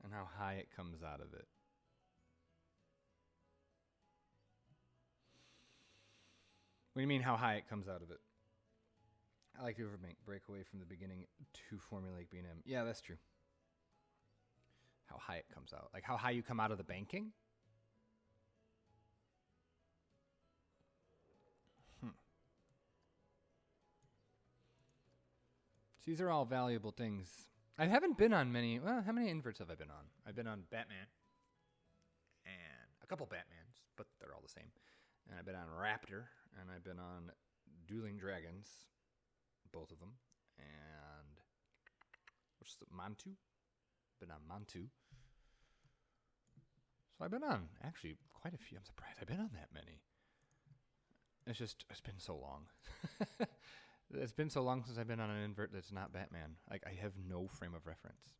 And how high it comes out of it. What do you mean how high it comes out of it? I like to overbank, break away from the beginning to formulate B&M. Yeah, that's true. How high it comes out. Like how high you come out of the banking? These are all valuable things. I haven't been on many. Well, how many inverts have I been on? I've been on Batman and a couple Batmans, but they're all the same. And I've been on Raptor, and I've been on Dueling Dragons, both of them. And what's the Mantu? Been on Mantu. So I've been on actually quite a few. I'm surprised I've been on that many. It's been so long. It's been so long since I've been on an invert that's not Batman. Like, I have no frame of reference.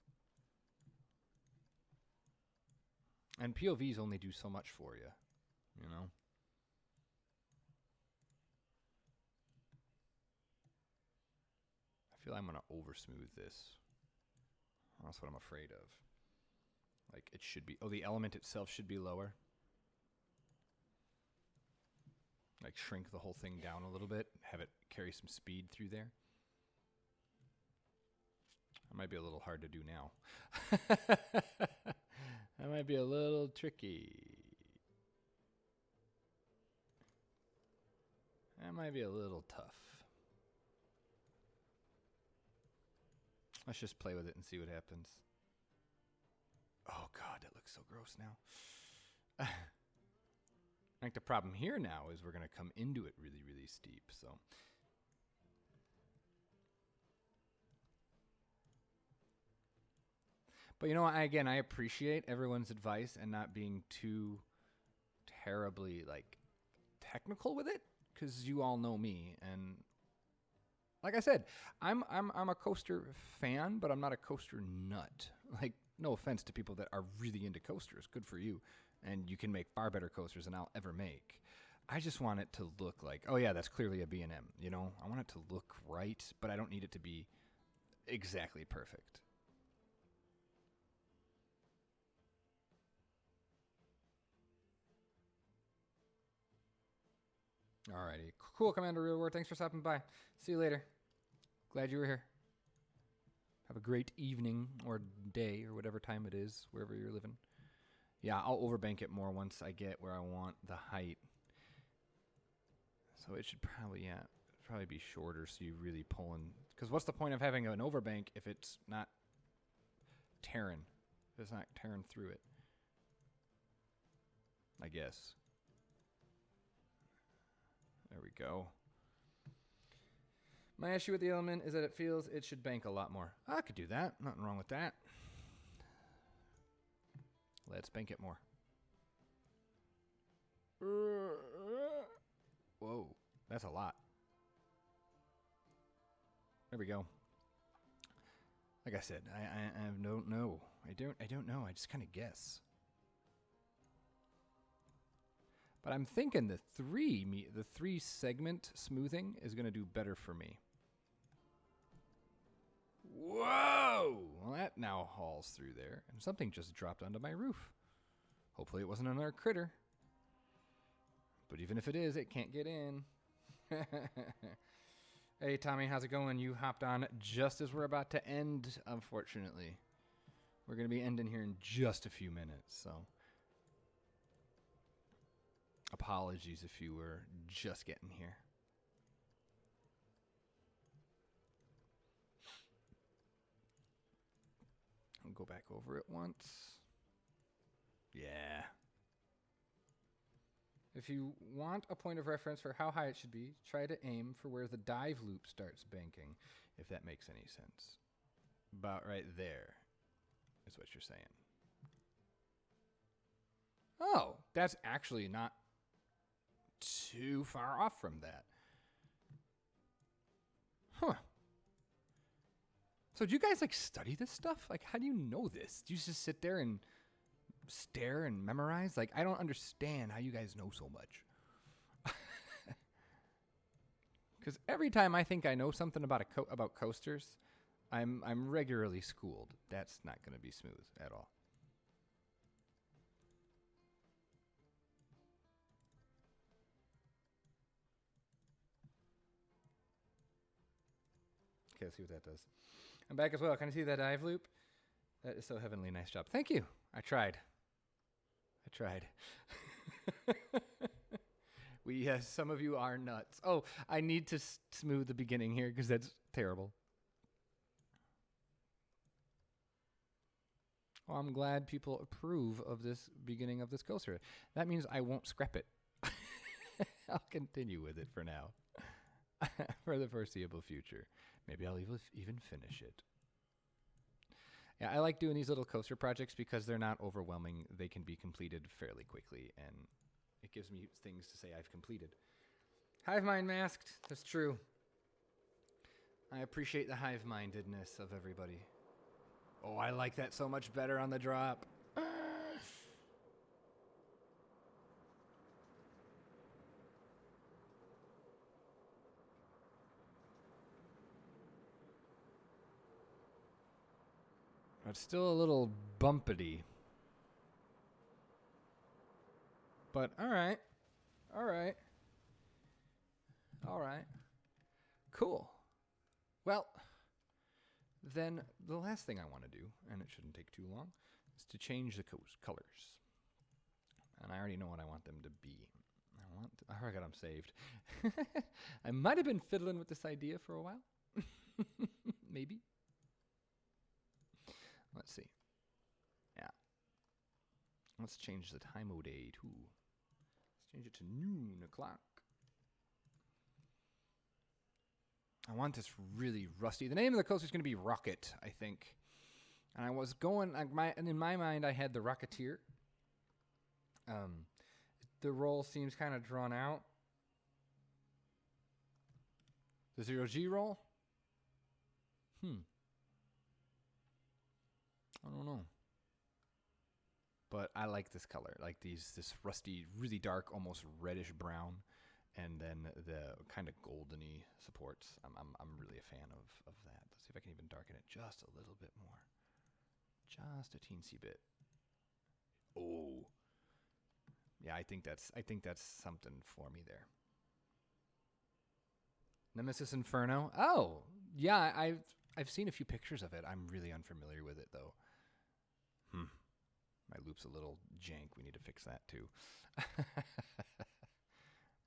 And POVs only do so much for you, you know? I feel I'm going to over-smooth this. That's what I'm afraid of. Like, it should be... Oh, the element itself should be lower. Like, shrink the whole thing down a little bit. Have it carry some speed through there. That might be a little hard to do now. That might be a little tricky. That might be a little tough. Let's just play with it and see what happens. Oh god, that looks so gross now. I think the problem here now is we're going to come into it really, really steep, so. But you know, I appreciate everyone's advice and not being too terribly, like, technical with it, because you all know me, and like I said, I'm a coaster fan, but I'm not a coaster nut. Like, no offense to people that are really into coasters. Good for you. And you can make far better coasters than I'll ever make. I just want it to look like, oh yeah, that's clearly a B&M, you know? I want it to look right, but I don't need it to be exactly perfect. Alrighty. Cool, Commander Real War. Thanks for stopping by. See you later. Glad you were here. Have a great evening or day or whatever time it is, wherever you're living. Yeah, I'll overbank it more once I get where I want the height. So it should probably, be shorter so you're really pulling. Because what's the point of having an overbank if it's not tearing? If it's not tearing through it. I guess. There we go. My issue with the element is that it feels it should bank a lot more. I could do that. Nothing wrong with that. Let's bank it more. Whoa, that's a lot. There we go. Like I said, I don't know. I don't know. I just kind of guess. But I'm thinking the three segment smoothing is going to do better for me. Whoa! Well, that now hauls through there, and something just dropped onto my roof. Hopefully it wasn't another critter. But even if it is, it can't get in. Hey, Tommy, how's it going? You hopped on just as we're about to end, unfortunately. We're going to be ending here in just a few minutes, so. Apologies if you were just getting here. I'll go back over it once. Yeah. If you want a point of reference for how high it should be, try to aim for where the dive loop starts banking, if that makes any sense. About right there is what you're saying. Oh, that's actually not too far off from that. Huh. So do you guys, like, study this stuff? Like, how do you know this? Do you just sit there and stare and memorize? Like, I don't understand how you guys know so much. Because every time I think I know something about about coasters, I'm regularly schooled. That's not going to be smooth at all. Okay, let's see what that does. I'm back as well. Can you see that dive loop? That is so heavenly. Nice job. Thank you. I tried. Some of you are nuts. Oh, I need to smooth the beginning here because that's terrible. Well, I'm glad people approve of this beginning of this coaster. That means I won't scrap it. I'll continue with it for now. For the foreseeable future. Maybe I'll even finish it. Yeah, I like doing these little coaster projects because they're not overwhelming. They can be completed fairly quickly, and it gives me things to say I've completed. Hive mind masked. That's true. I appreciate the hive-mindedness of everybody. Oh, I like that so much better on the drop. It's still a little bumpity. But all right. Cool. Well, then the last thing I want to do, and it shouldn't take too long, is to change the colors. And I already know what I want them to be. I got them saved. I might have been fiddling with this idea for a while. Maybe. Let's see. Yeah. Let's change the time of day too. Let's change it to noon o'clock. I want this really rusty. The name of the coaster is going to be Rocket, I think. And I was going, and in my mind, I had the Rocketeer. The roll seems kind of drawn out. The 0G roll? I don't know. But I like this color, like this rusty, really dark, almost reddish brown, and then the kind of goldeny supports. I'm really a fan of that. Let's see if I can even darken it just a little bit more. Just a teensy bit. Oh. Yeah, I think that's something for me there. Nemesis Inferno. Oh, yeah, I've seen a few pictures of it. I'm really unfamiliar with it though. My loop's a little jank. We need to fix that too.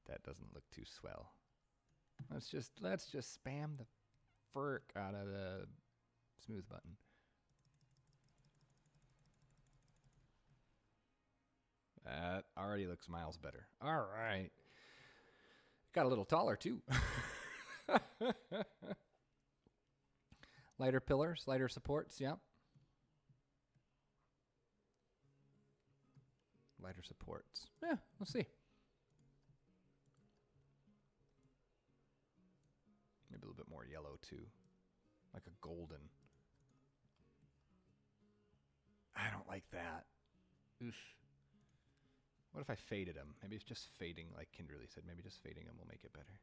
That doesn't look too swell. Let's just spam the frick out of the smooth button. That already looks miles better. All right. Got a little taller too. Lighter pillars, lighter supports, yep. Lighter supports. Yeah, let's see. Maybe a little bit more yellow too. Like a golden. I don't like that. Oof. What if I faded him? Maybe it's just fading, like Kinderly said. Maybe just fading him will make it better.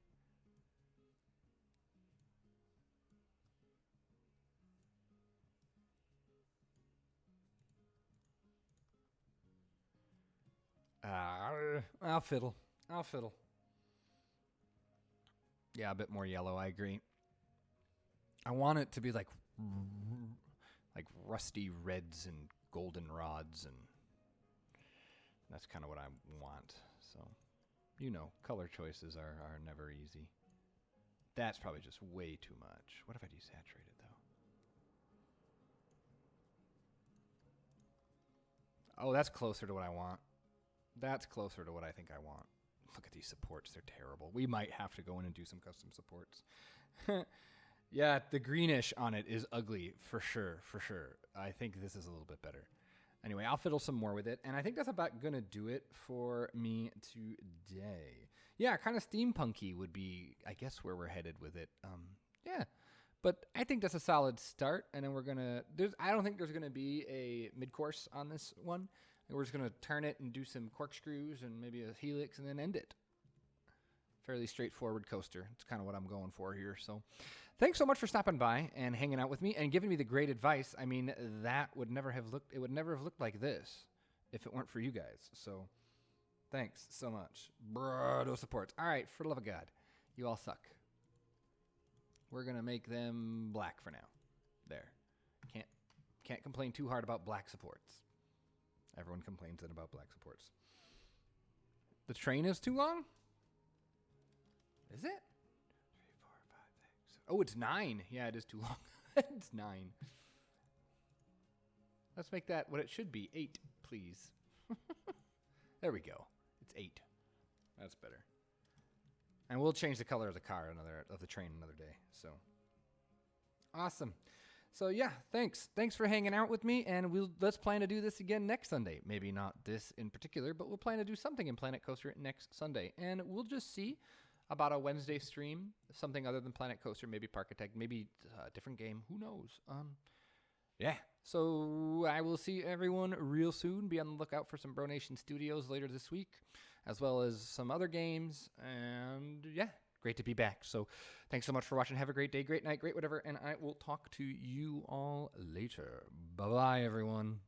I'll fiddle. Yeah, a bit more yellow, I agree. I want it to be like rusty reds and golden rods, and that's kind of what I want. So, color choices are never easy. That's probably just way too much. What if I desaturate it, though? Oh, that's closer to what I want. That's closer to what I think I want. Look at these supports. They're terrible. We might have to go in and do some custom supports. Yeah, the greenish on it is ugly for sure. I think this is a little bit better. Anyway, I'll fiddle some more with it. And I think that's about going to do it for me today. Yeah, kind of steampunky would be, I guess, where we're headed with it. Yeah, but I think that's a solid start. And then we're going to, I don't think there's going to be a mid-course on this one. We're just going to turn it and do some corkscrews and maybe a helix and then end it. Fairly straightforward coaster. It's kind of what I'm going for here. So thanks so much for stopping by and hanging out with me and giving me the great advice. I mean, it would never have looked like this if it weren't for you guys. So thanks so much. Brado supports. All right, for the love of God, you all suck. We're going to make them black for now. There. Can't complain too hard about black supports. Everyone complains that about black supports. The train is too long? Is it? 3, 4, 5, 6. Oh, it's 9. Yeah, it is too long. It's 9. Let's make that what it should be. 8, please. There we go. It's 8. That's better. And we'll change the color of the train another day. So awesome. So yeah, thanks. Thanks for hanging out with me, and let's plan to do this again next Sunday. Maybe not this in particular, but we'll plan to do something in Planet Coaster next Sunday, and we'll just see about a Wednesday stream, something other than Planet Coaster, maybe Parkitect, maybe a different game. Who knows? Yeah. So I will see everyone real soon. Be on the lookout for some Bro Nation Studios later this week, as well as some other games. And yeah, great to be back. So thanks so much for watching. Have a great day, great night, great whatever. And I will talk to you all later. Bye-bye, everyone.